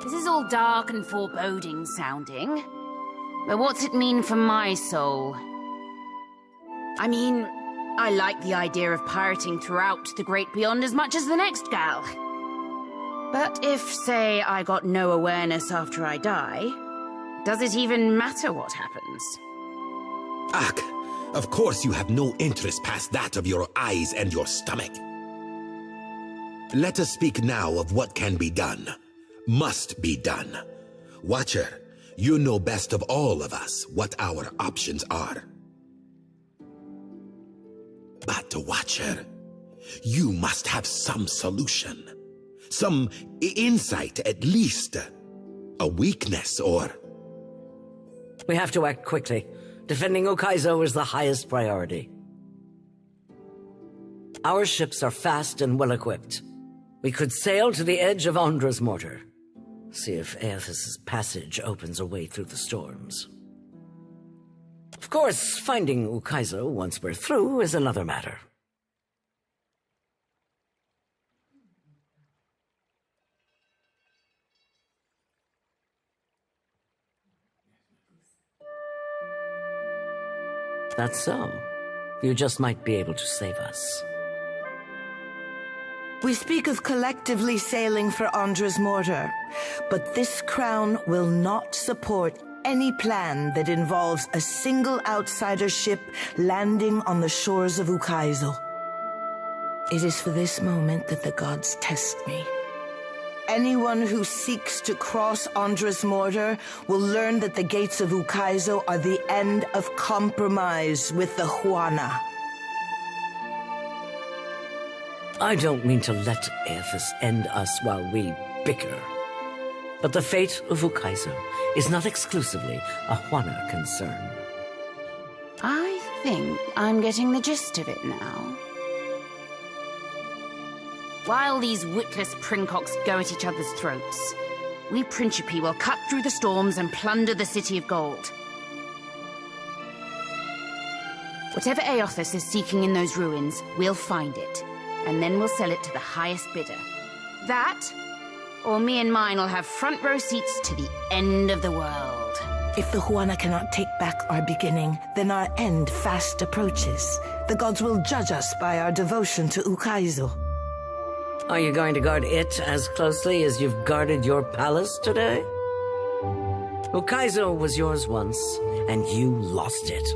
This is all dark and foreboding sounding. But what's it mean for my soul? I mean, I like the idea of pirating throughout the Great Beyond as much as the next gal. But if, say, I got no awareness after I die, does it even matter what happens? Ak, of course you have no interest past that of your eyes and your stomach. Let us speak now of what can be done. Must be done. Watcher, you know best of all of us what our options are. But, Watcher, you must have some solution. Some insight, at least. A weakness, or... We have to act quickly. Defending Ukaizo is the highest priority. Our ships are fast and well-equipped. We could sail to the edge of Andra's mortar. See if Aethys' passage opens a way through the storms. Of course, finding Ukaizo once we're through is another matter. That's so. You just might be able to save us. We speak of collectively sailing for Andra's mortar, but this crown will not support any plan that involves a single outsider ship landing on the shores of Ukaizo. It is for this moment that the gods test me. Anyone who seeks to cross Andra's mortar will learn that the gates of Ukaizo are the end of compromise with the Huana. I don't mean to let Aethys end us while we bicker. But the fate of Ukaizo is not exclusively a Huana concern. I think I'm getting the gist of it now. While these witless princocks go at each other's throats, we Principi will cut through the storms and plunder the City of Gold. Whatever Aothas is seeking in those ruins, we'll find it, and then we'll sell it to the highest bidder. That, or me and mine will have front row seats to the end of the world. If the Huana cannot take back our beginning, then our end fast approaches. The gods will judge us by our devotion to Ukaizo. Are you going to guard it as closely as you've guarded your palace today? Ukaizo was yours once, and you lost it.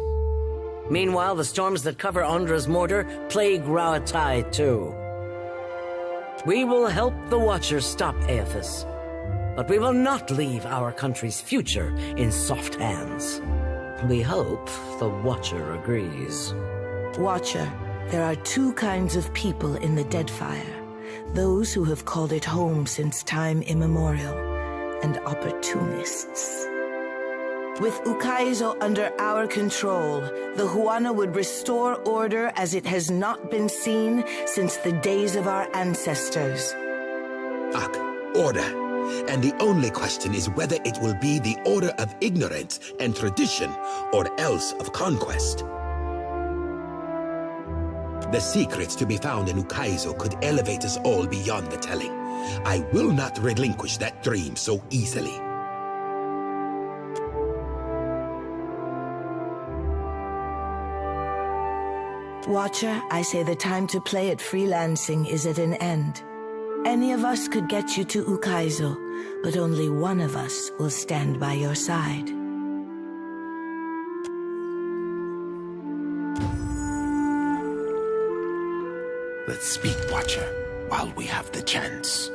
Meanwhile, the storms that cover Ondra's mortar plague Rauatai too. We will help the Watcher stop Aothas, but we will not leave our country's future in soft hands. We hope the Watcher agrees. Watcher, there are two kinds of people in the Deadfire. Those who have called it home since time immemorial, and opportunists. With Ukaizo under our control, the Huana would restore order as it has not been seen since the days of our ancestors. Ak, order. And the only question is whether it will be the order of ignorance and tradition, or else of conquest. The secrets to be found in Ukaizo could elevate us all beyond the telling. I will not relinquish that dream so easily. Watcher, I say the time to play at freelancing is at an end. Any of us could get you to Ukaizo, but only one of us will stand by your side. Let's speak, Watcher, while we have the chance.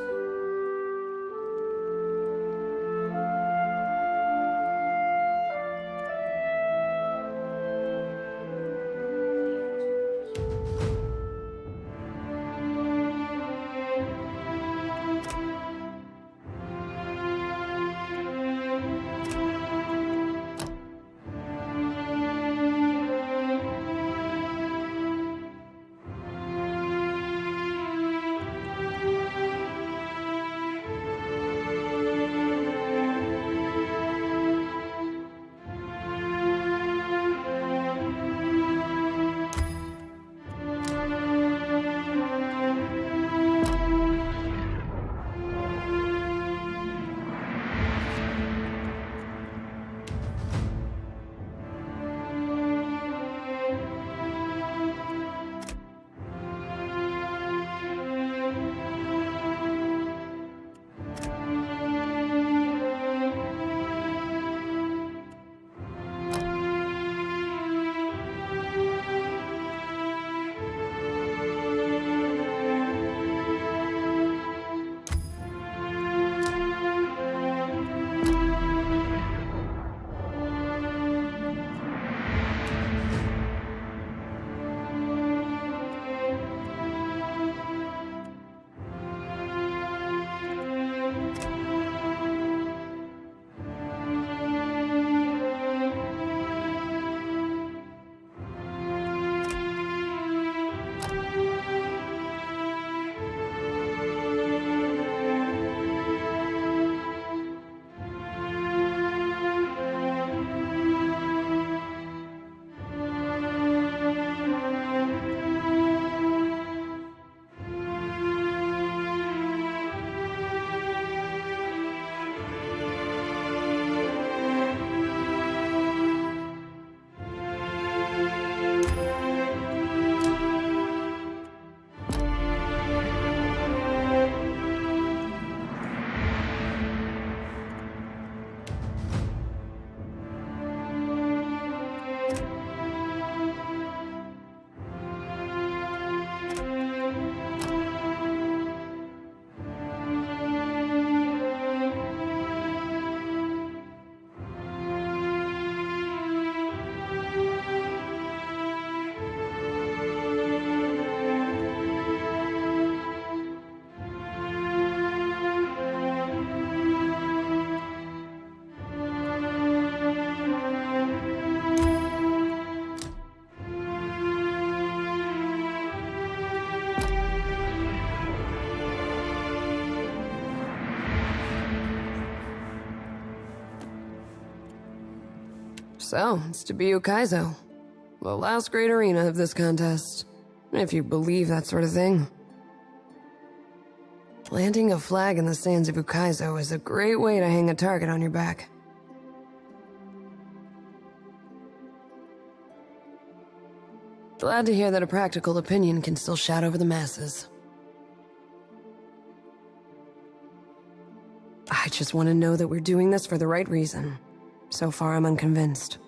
So, it's to be Ukaizo. The last great arena of this contest. If you believe that sort of thing. Planting a flag in the sands of Ukaizo is a great way to hang a target on your back. Glad to hear that a practical opinion can still shout over the masses. I just want to know that we're doing this for the right reason. So far, I'm unconvinced.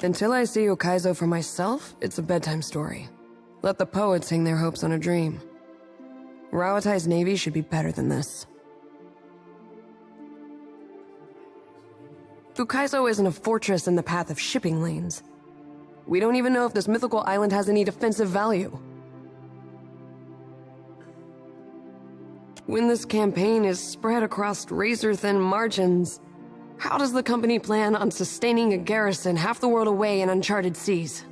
Until I see Ukaizo for myself, it's a bedtime story. Let the poets hang their hopes on a dream. Rawatai's navy should be better than this. Ukaizo isn't a fortress in the path of shipping lanes. We don't even know if this mythical island has any defensive value. When this campaign is spread across razor-thin margins, how does the company plan on sustaining a garrison half the world away in uncharted seas?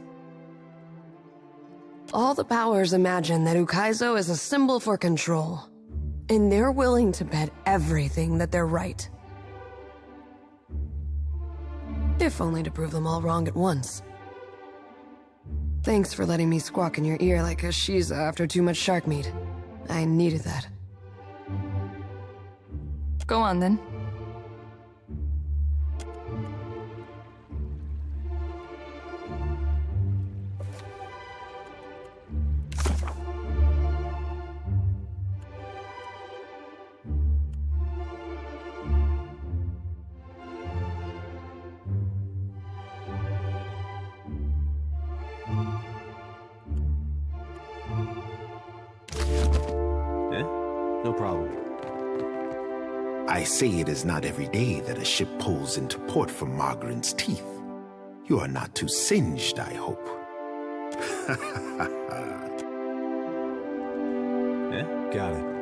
All the powers imagine that Ukaizo is a symbol for control, and they're willing to bet everything that they're right. If only to prove them all wrong at once. Thanks for letting me squawk in your ear like a Shiza after too much shark meat. I needed that. Go on, then. No problem. I say it is not every day that a ship pulls into port from Margaret's teeth. You are not too singed, I hope. Yeah, got it.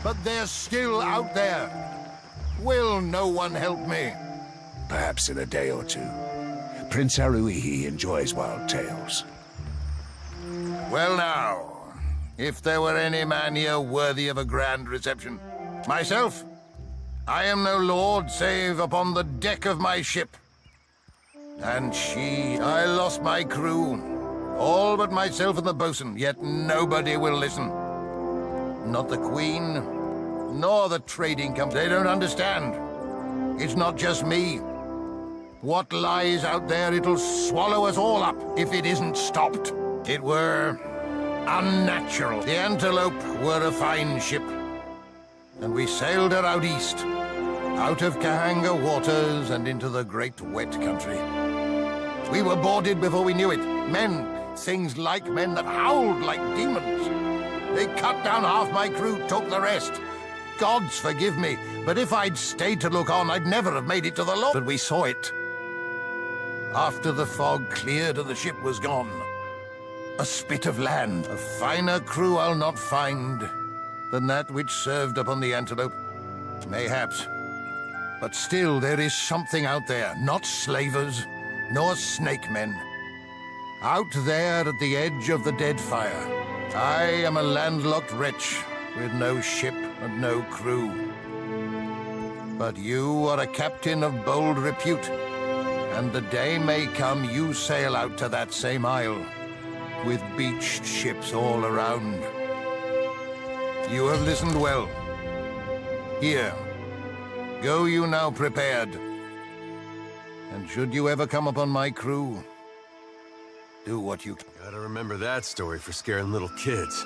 But they're still out there. Will no one help me? Perhaps in a day or two. Prince Haruhi enjoys wild tales. Well now, if there were any man here worthy of a grand reception. Myself, I am no lord save upon the deck of my ship. And I lost my crew. All but myself and the bosun, yet nobody will listen. Not the Queen, nor the trading company. They don't understand. It's not just me. What lies out there, it'll swallow us all up if it isn't stopped. It were unnatural. The Antelope were a fine ship, and we sailed her out east, out of Kahanga waters and into the great wet country. We were boarded before we knew it. Men, things like men that howled like demons. They cut down half my crew, took the rest. Gods forgive me, but if I'd stayed to look on, I'd never have made it to the Lord. But we saw it. After the fog cleared and the ship was gone. A spit of land. A finer crew I'll not find than that which served upon the Antelope. Mayhaps. But still there is something out there, not slavers, nor snake men. Out there at the edge of the Deadfire. I am a landlocked wretch with no ship and no crew. But you are a captain of bold repute, and the day may come you sail out to that same isle. with beached ships all around. You have listened well. Here, go you now prepared. And should you ever come upon my crew, do what you can. Gotta remember that story for scaring little kids.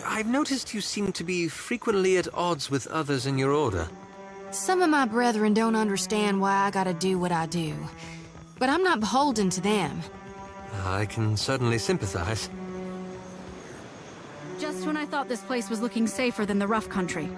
I've noticed you seem to be frequently at odds with others in your order. Some of my brethren don't understand why I gotta do what I do. But I'm not beholden to them. I can certainly sympathize. Just when I thought this place was looking safer than the rough country.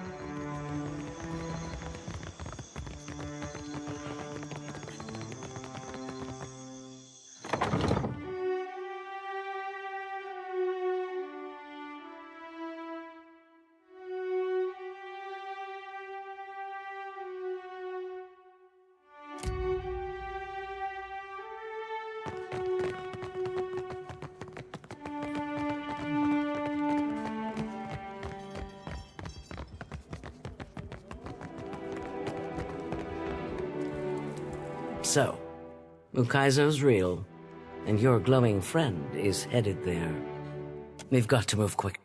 So, Ukaizo's real, and your glowing friend is headed there. We've got to move quick.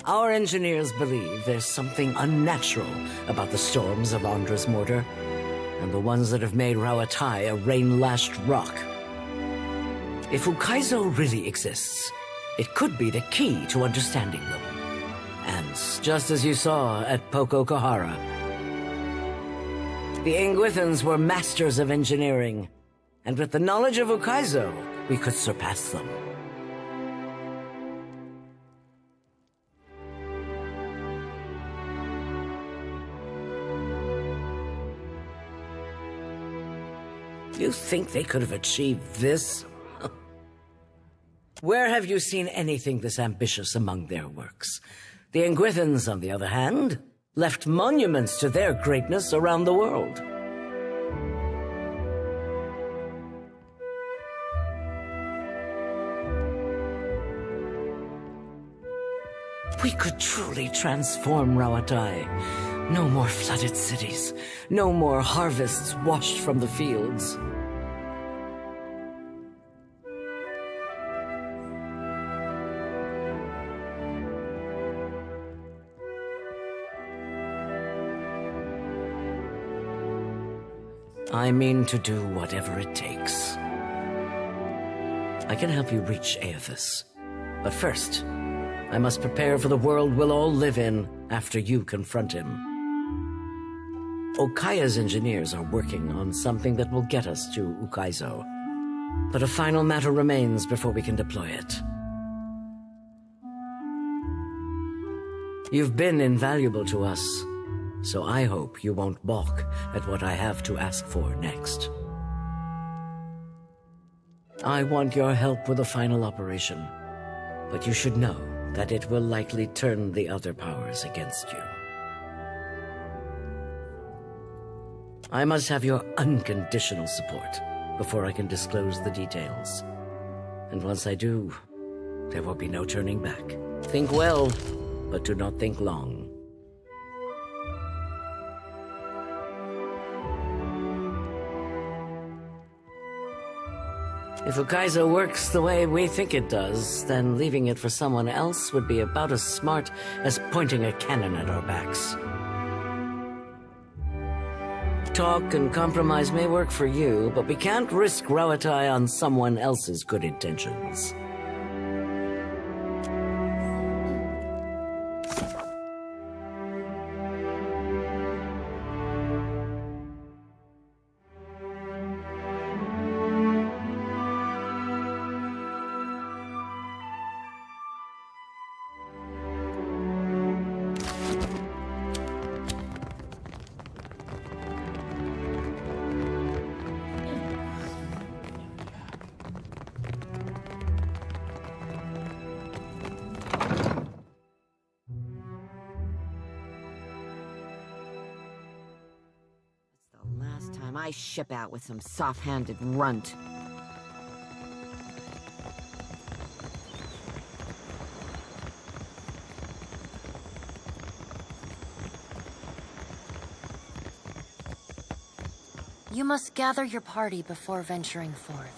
Our engineers believe there's something unnatural about the storms of Andra's mortar, and the ones that have made Rawatai a rain-lashed rock. If Ukaizo really exists, it could be the key to understanding them. And just as you saw at Poko Kahara, the Ingwithans were masters of engineering, and with the knowledge of Ukaizo, we could surpass them. You think they could have achieved this? Where have you seen anything this ambitious among their works? The Ingwithans, on the other hand, left monuments to their greatness around the world. We could truly transform Rawatai. No more flooded cities. No more harvests washed from the fields. I mean to do whatever it takes. I can help you reach Aethys. But first, I must prepare for the world we'll all live in after you confront him. Okaya's engineers are working on something that will get us to Ukaizo. But a final matter remains before we can deploy it. You've been invaluable to us, so I hope you won't balk at what I have to ask for next. I want your help with the final operation, but you should know that it will likely turn the other powers against you. I must have your unconditional support before I can disclose the details. And once I do, there will be no turning back. Think well, but do not think long. If Ukaizo works the way we think it does, then leaving it for someone else would be about as smart as pointing a cannon at our backs. Talk and compromise may work for you, but we can't risk Rauatai on someone else's good intentions. I ship out with some soft-handed runt. You must gather your party before venturing forth.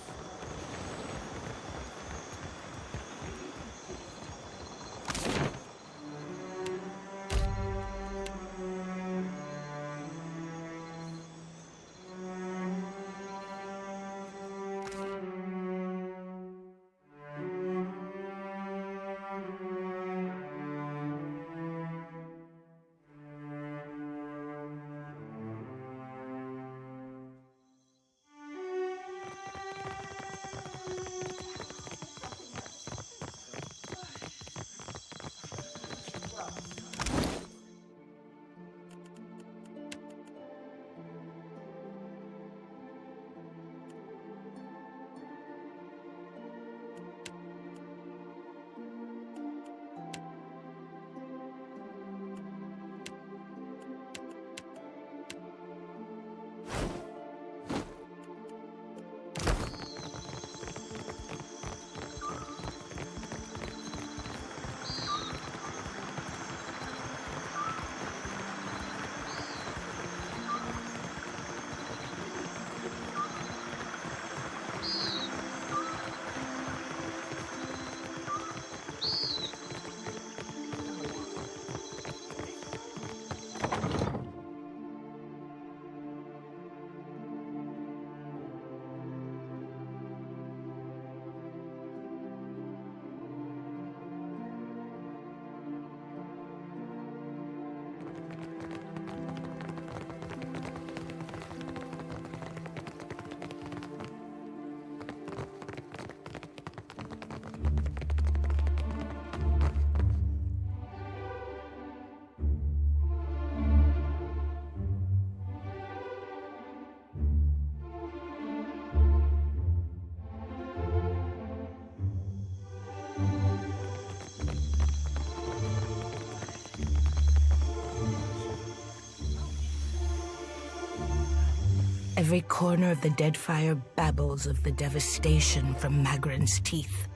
Every corner of the Deadfire babbles of the devastation from Magran's teeth.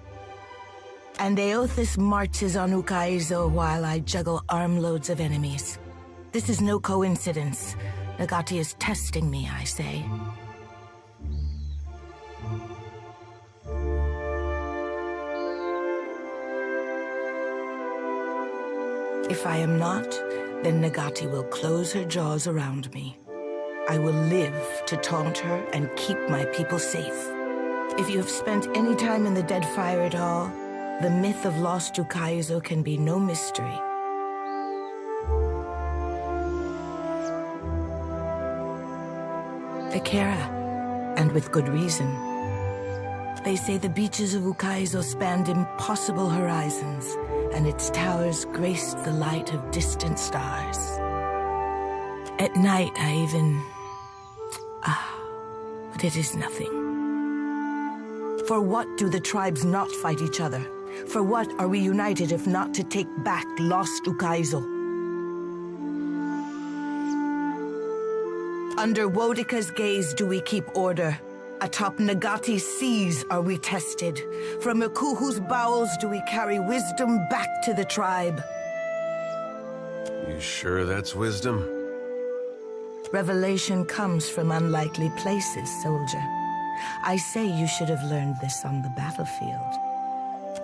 And Aothis marches on Ukaizo while I juggle armloads of enemies. This is no coincidence. Nagati is testing me, I say. If I am not, then Nagati will close her jaws around me. I will live to taunt her and keep my people safe. If you have spent any time in the Deadfire at all, the myth of lost Ukaizo can be no mystery. Ikera, and with good reason. They say the beaches of Ukaizo spanned impossible horizons, and its towers graced the light of distant stars. At night, I even... but it is nothing. For what do the tribes not fight each other? For what are we united if not to take back lost Ukaizo? Under Wodika's gaze do we keep order. Atop Nagati's seas are we tested. From Ikuhu's bowels do we carry wisdom back to the tribe. You sure that's wisdom? Revelation comes from unlikely places, soldier. I say you should have learned this on the battlefield.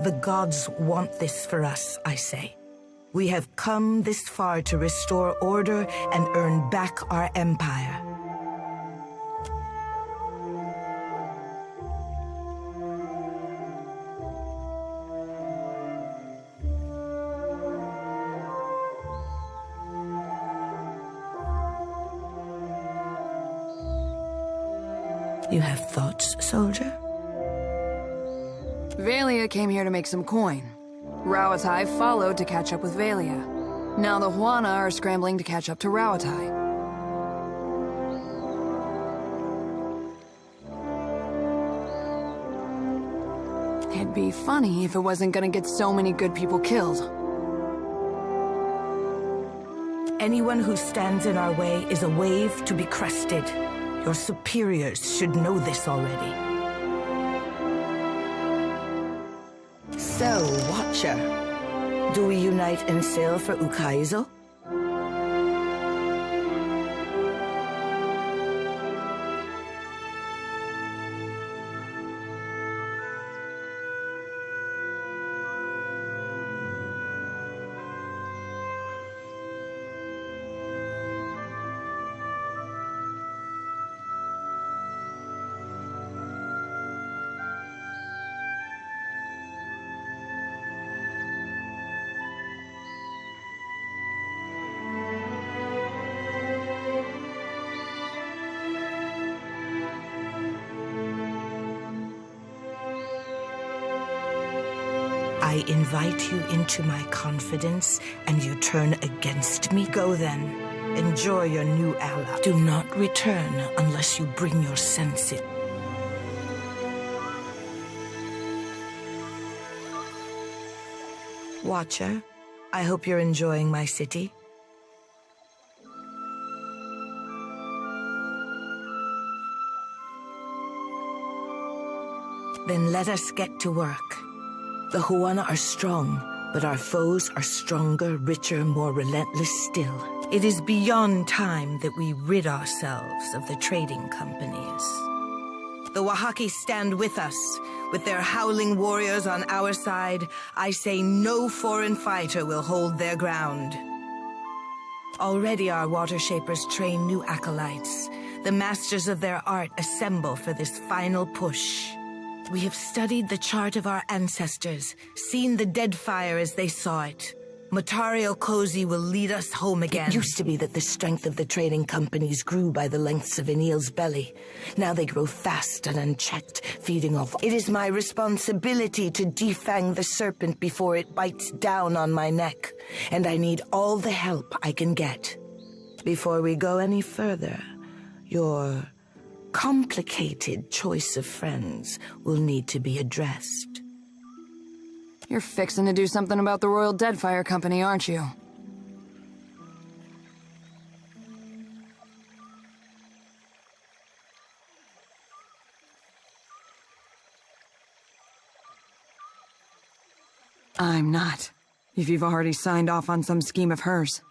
The gods want this for us, I say. We have come this far to restore order and earn back our empire. You have thoughts, soldier? Valia came here to make some coin. Rauatai followed to catch up with Valia. Now the Huana are scrambling to catch up to Rauatai. It'd be funny if it wasn't gonna get so many good people killed. Anyone who stands in our way is a wave to be crested. Your superiors should know this already. So, Watcher, do we unite and sail for Ukaizo? I invite you into my confidence, and you turn against me? Go then. Enjoy your new ally. Do not return unless you bring your senses. Watcher, I hope you're enjoying my city. Then let us get to work. The Huana are strong, but our foes are stronger, richer, more relentless still. It is beyond time that we rid ourselves of the trading companies. The Wahaki stand with us. With their howling warriors on our side, I say no foreign fighter will hold their ground. Already our water shapers train new acolytes. The masters of their art assemble for this final push. We have studied the chart of our ancestors, seen the Deadfire as they saw it. Motari Okozi will lead us home again. It used to be that the strength of the trading companies grew by the lengths of an eel's belly. Now they grow fast and unchecked, feeding off. It is my responsibility to defang the serpent before it bites down on my neck, and I need all the help I can get. Before we go any further, your complicated choice of friends will need to be addressed. You're fixing to do something about the Royal Deadfire Company, aren't you? I'm not, if you've already signed off on some scheme of hers.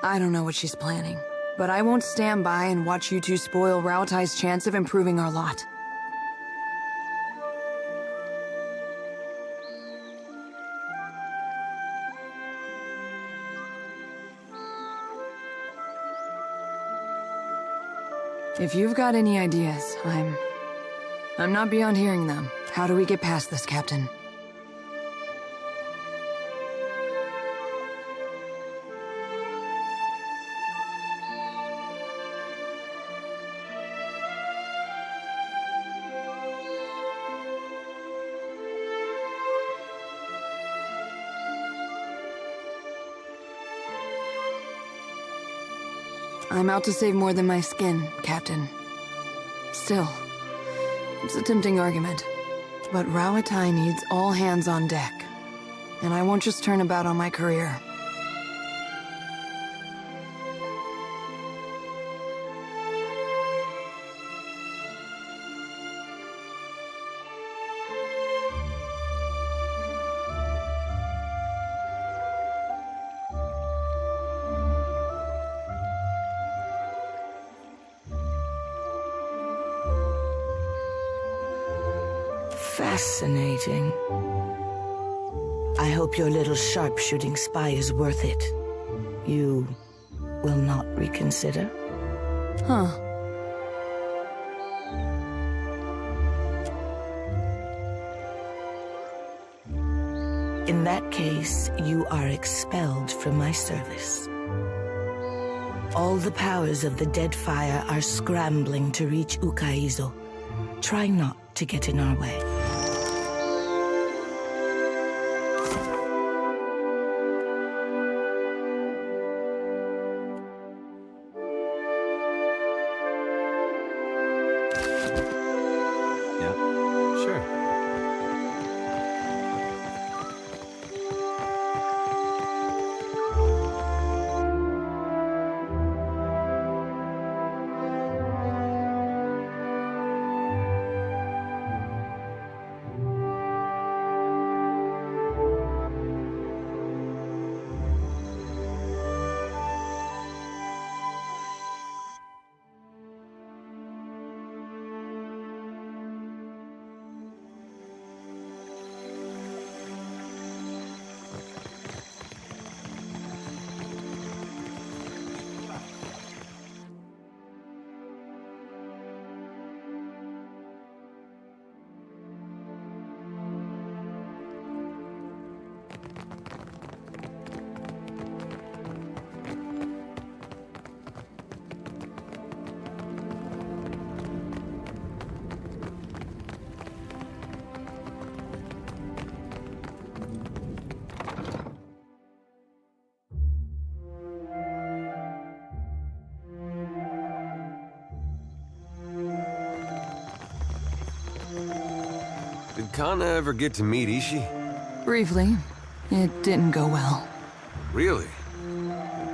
I don't know what she's planning, but I won't stand by and watch you two spoil Rauatai's chance of improving our lot. If you've got any ideas, I'm not beyond hearing them. How do we get past this, Captain? I'm out to save more than my skin, Captain. Still, it's a tempting argument. But Rauatai needs all hands on deck. And I won't just turn about on my career. Fascinating. I hope your little sharpshooting spy is worth it. You will not reconsider? Huh. In that case, you are expelled from my service. All the powers of the Deadfire are scrambling to reach Ukaizo. Try not to get in our way. Did Kana ever get to meet Ishii? Briefly. It didn't go well. Really?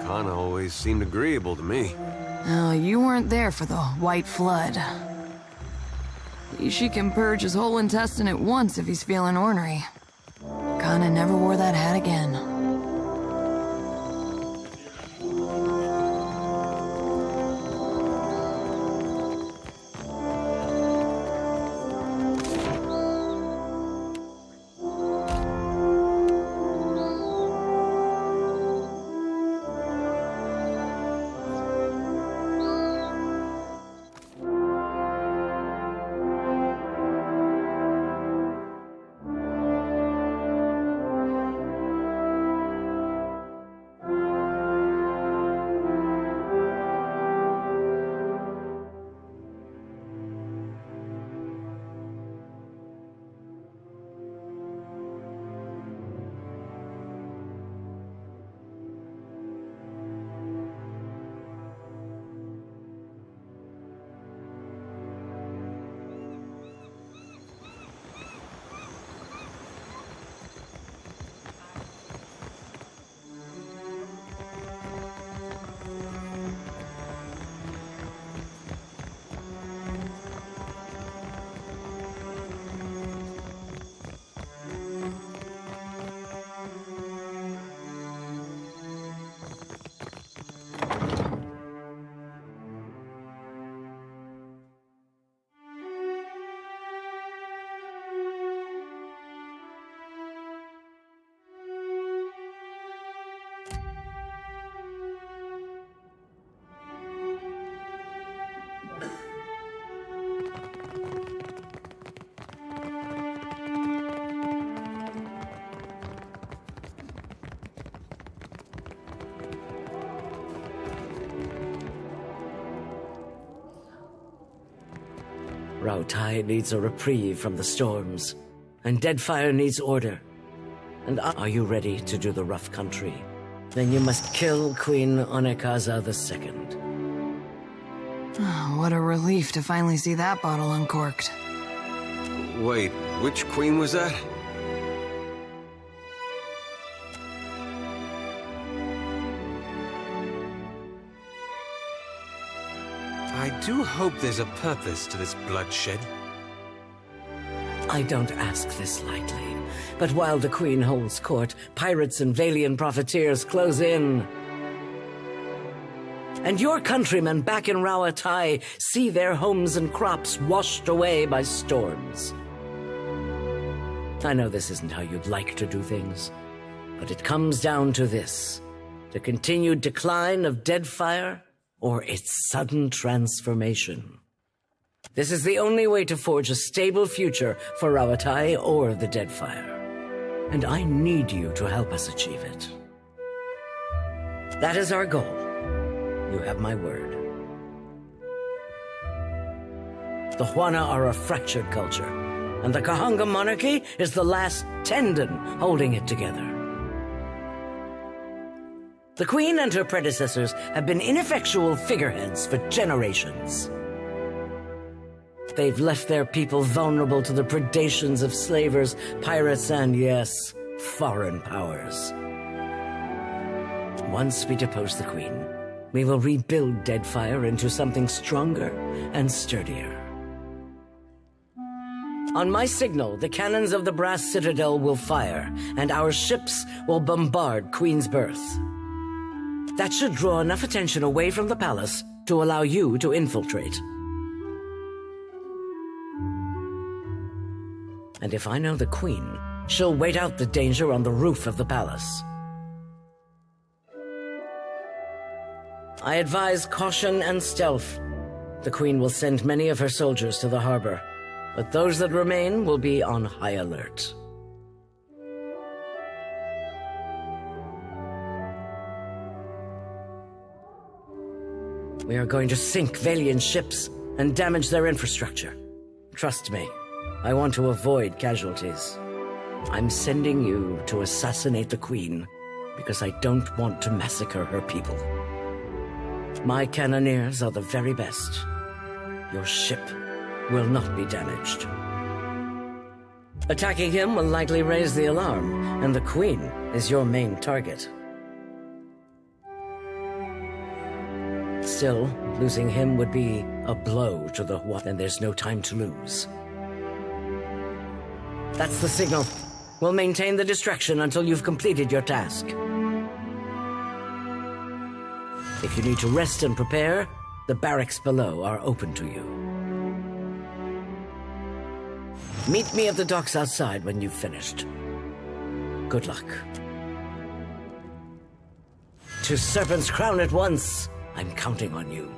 Kana always seemed agreeable to me. Oh, you weren't there for the White Flood. Ishii can purge his whole intestine at once if he's feeling ornery. Kana never wore that hat again. Rautai needs a reprieve from the storms, and Deadfire needs order. And are you ready to do the rough country? Then you must kill Queen Onekaza II. Oh, what a relief to finally see that bottle uncorked. Wait, which queen was that? I do hope there's a purpose to this bloodshed. I don't ask this lightly, but while the Queen holds court, pirates and Valian profiteers close in. And your countrymen back in Rauatai see their homes and crops washed away by storms. I know this isn't how you'd like to do things, but it comes down to this: the continued decline of Deadfire or its sudden transformation. This is the only way to forge a stable future for Rawatai or the Deadfire, and I need you to help us achieve it. That is our goal. You have my word. The Huana are a fractured culture, and the Kahanga monarchy is the last tendon holding it together. The Queen and her predecessors have been ineffectual figureheads for generations. They've left their people vulnerable to the predations of slavers, pirates, and, yes, foreign powers. Once we depose the Queen, we will rebuild Deadfire into something stronger and sturdier. On my signal, the cannons of the Brass Citadel will fire, and our ships will bombard Queen's Berth. That should draw enough attention away from the palace to allow you to infiltrate. And if I know the Queen, she'll wait out the danger on the roof of the palace. I advise caution and stealth. The Queen will send many of her soldiers to the harbor, but those that remain will be on high alert. We are going to sink Valian ships and damage their infrastructure. Trust me, I want to avoid casualties. I'm sending you to assassinate the Queen because I don't want to massacre her people. My cannoneers are the very best. Your ship will not be damaged. Attacking him will likely raise the alarm, and the Queen is your main target. Still, losing him would be a blow to the Huana, and there's no time to lose. That's the signal. We'll maintain the distraction until you've completed your task. If you need to rest and prepare, the barracks below are open to you. Meet me at the docks outside when you've finished. Good luck. To Serpent's Crown at once. I'm counting on you.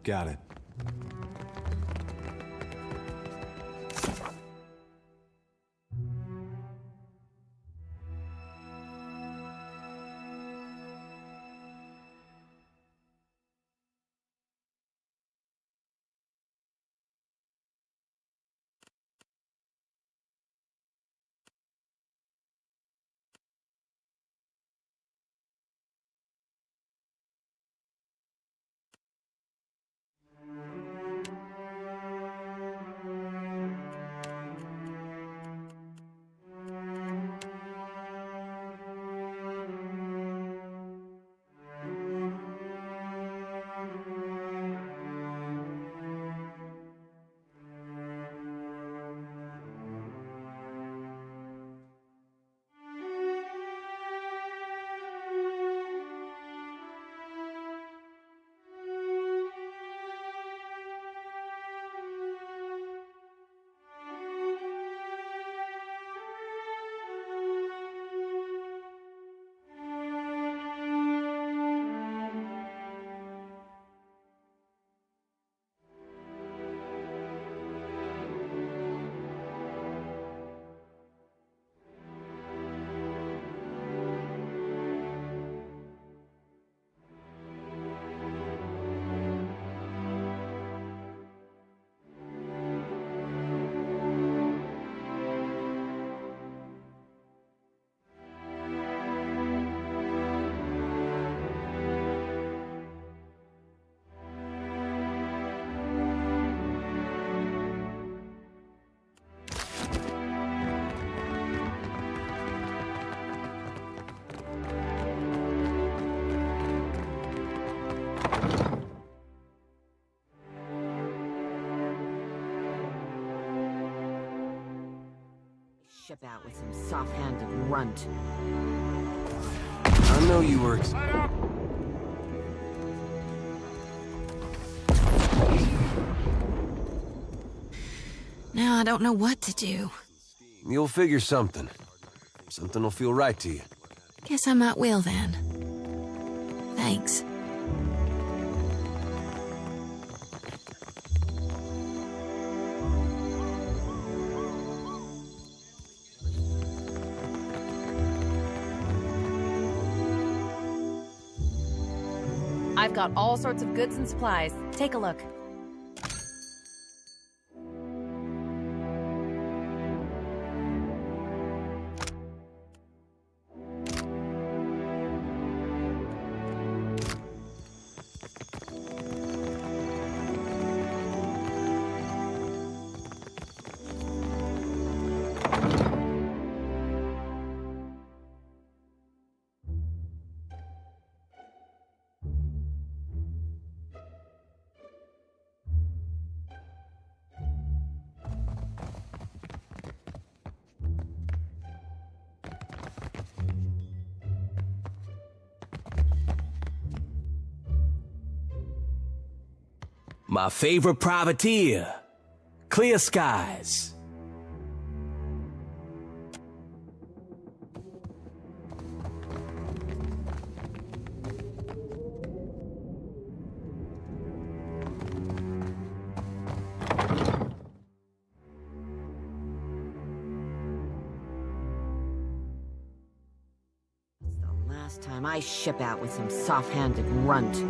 Got it. Ship out with some soft-handed runt. I know you were. Now I don't know what to do. You'll figure something. Something will feel right to you. Guess I might will then. Thanks. I've got all sorts of goods and supplies. Take a look. My favorite privateer. Clear skies. Last time I ship out with some soft-handed runt.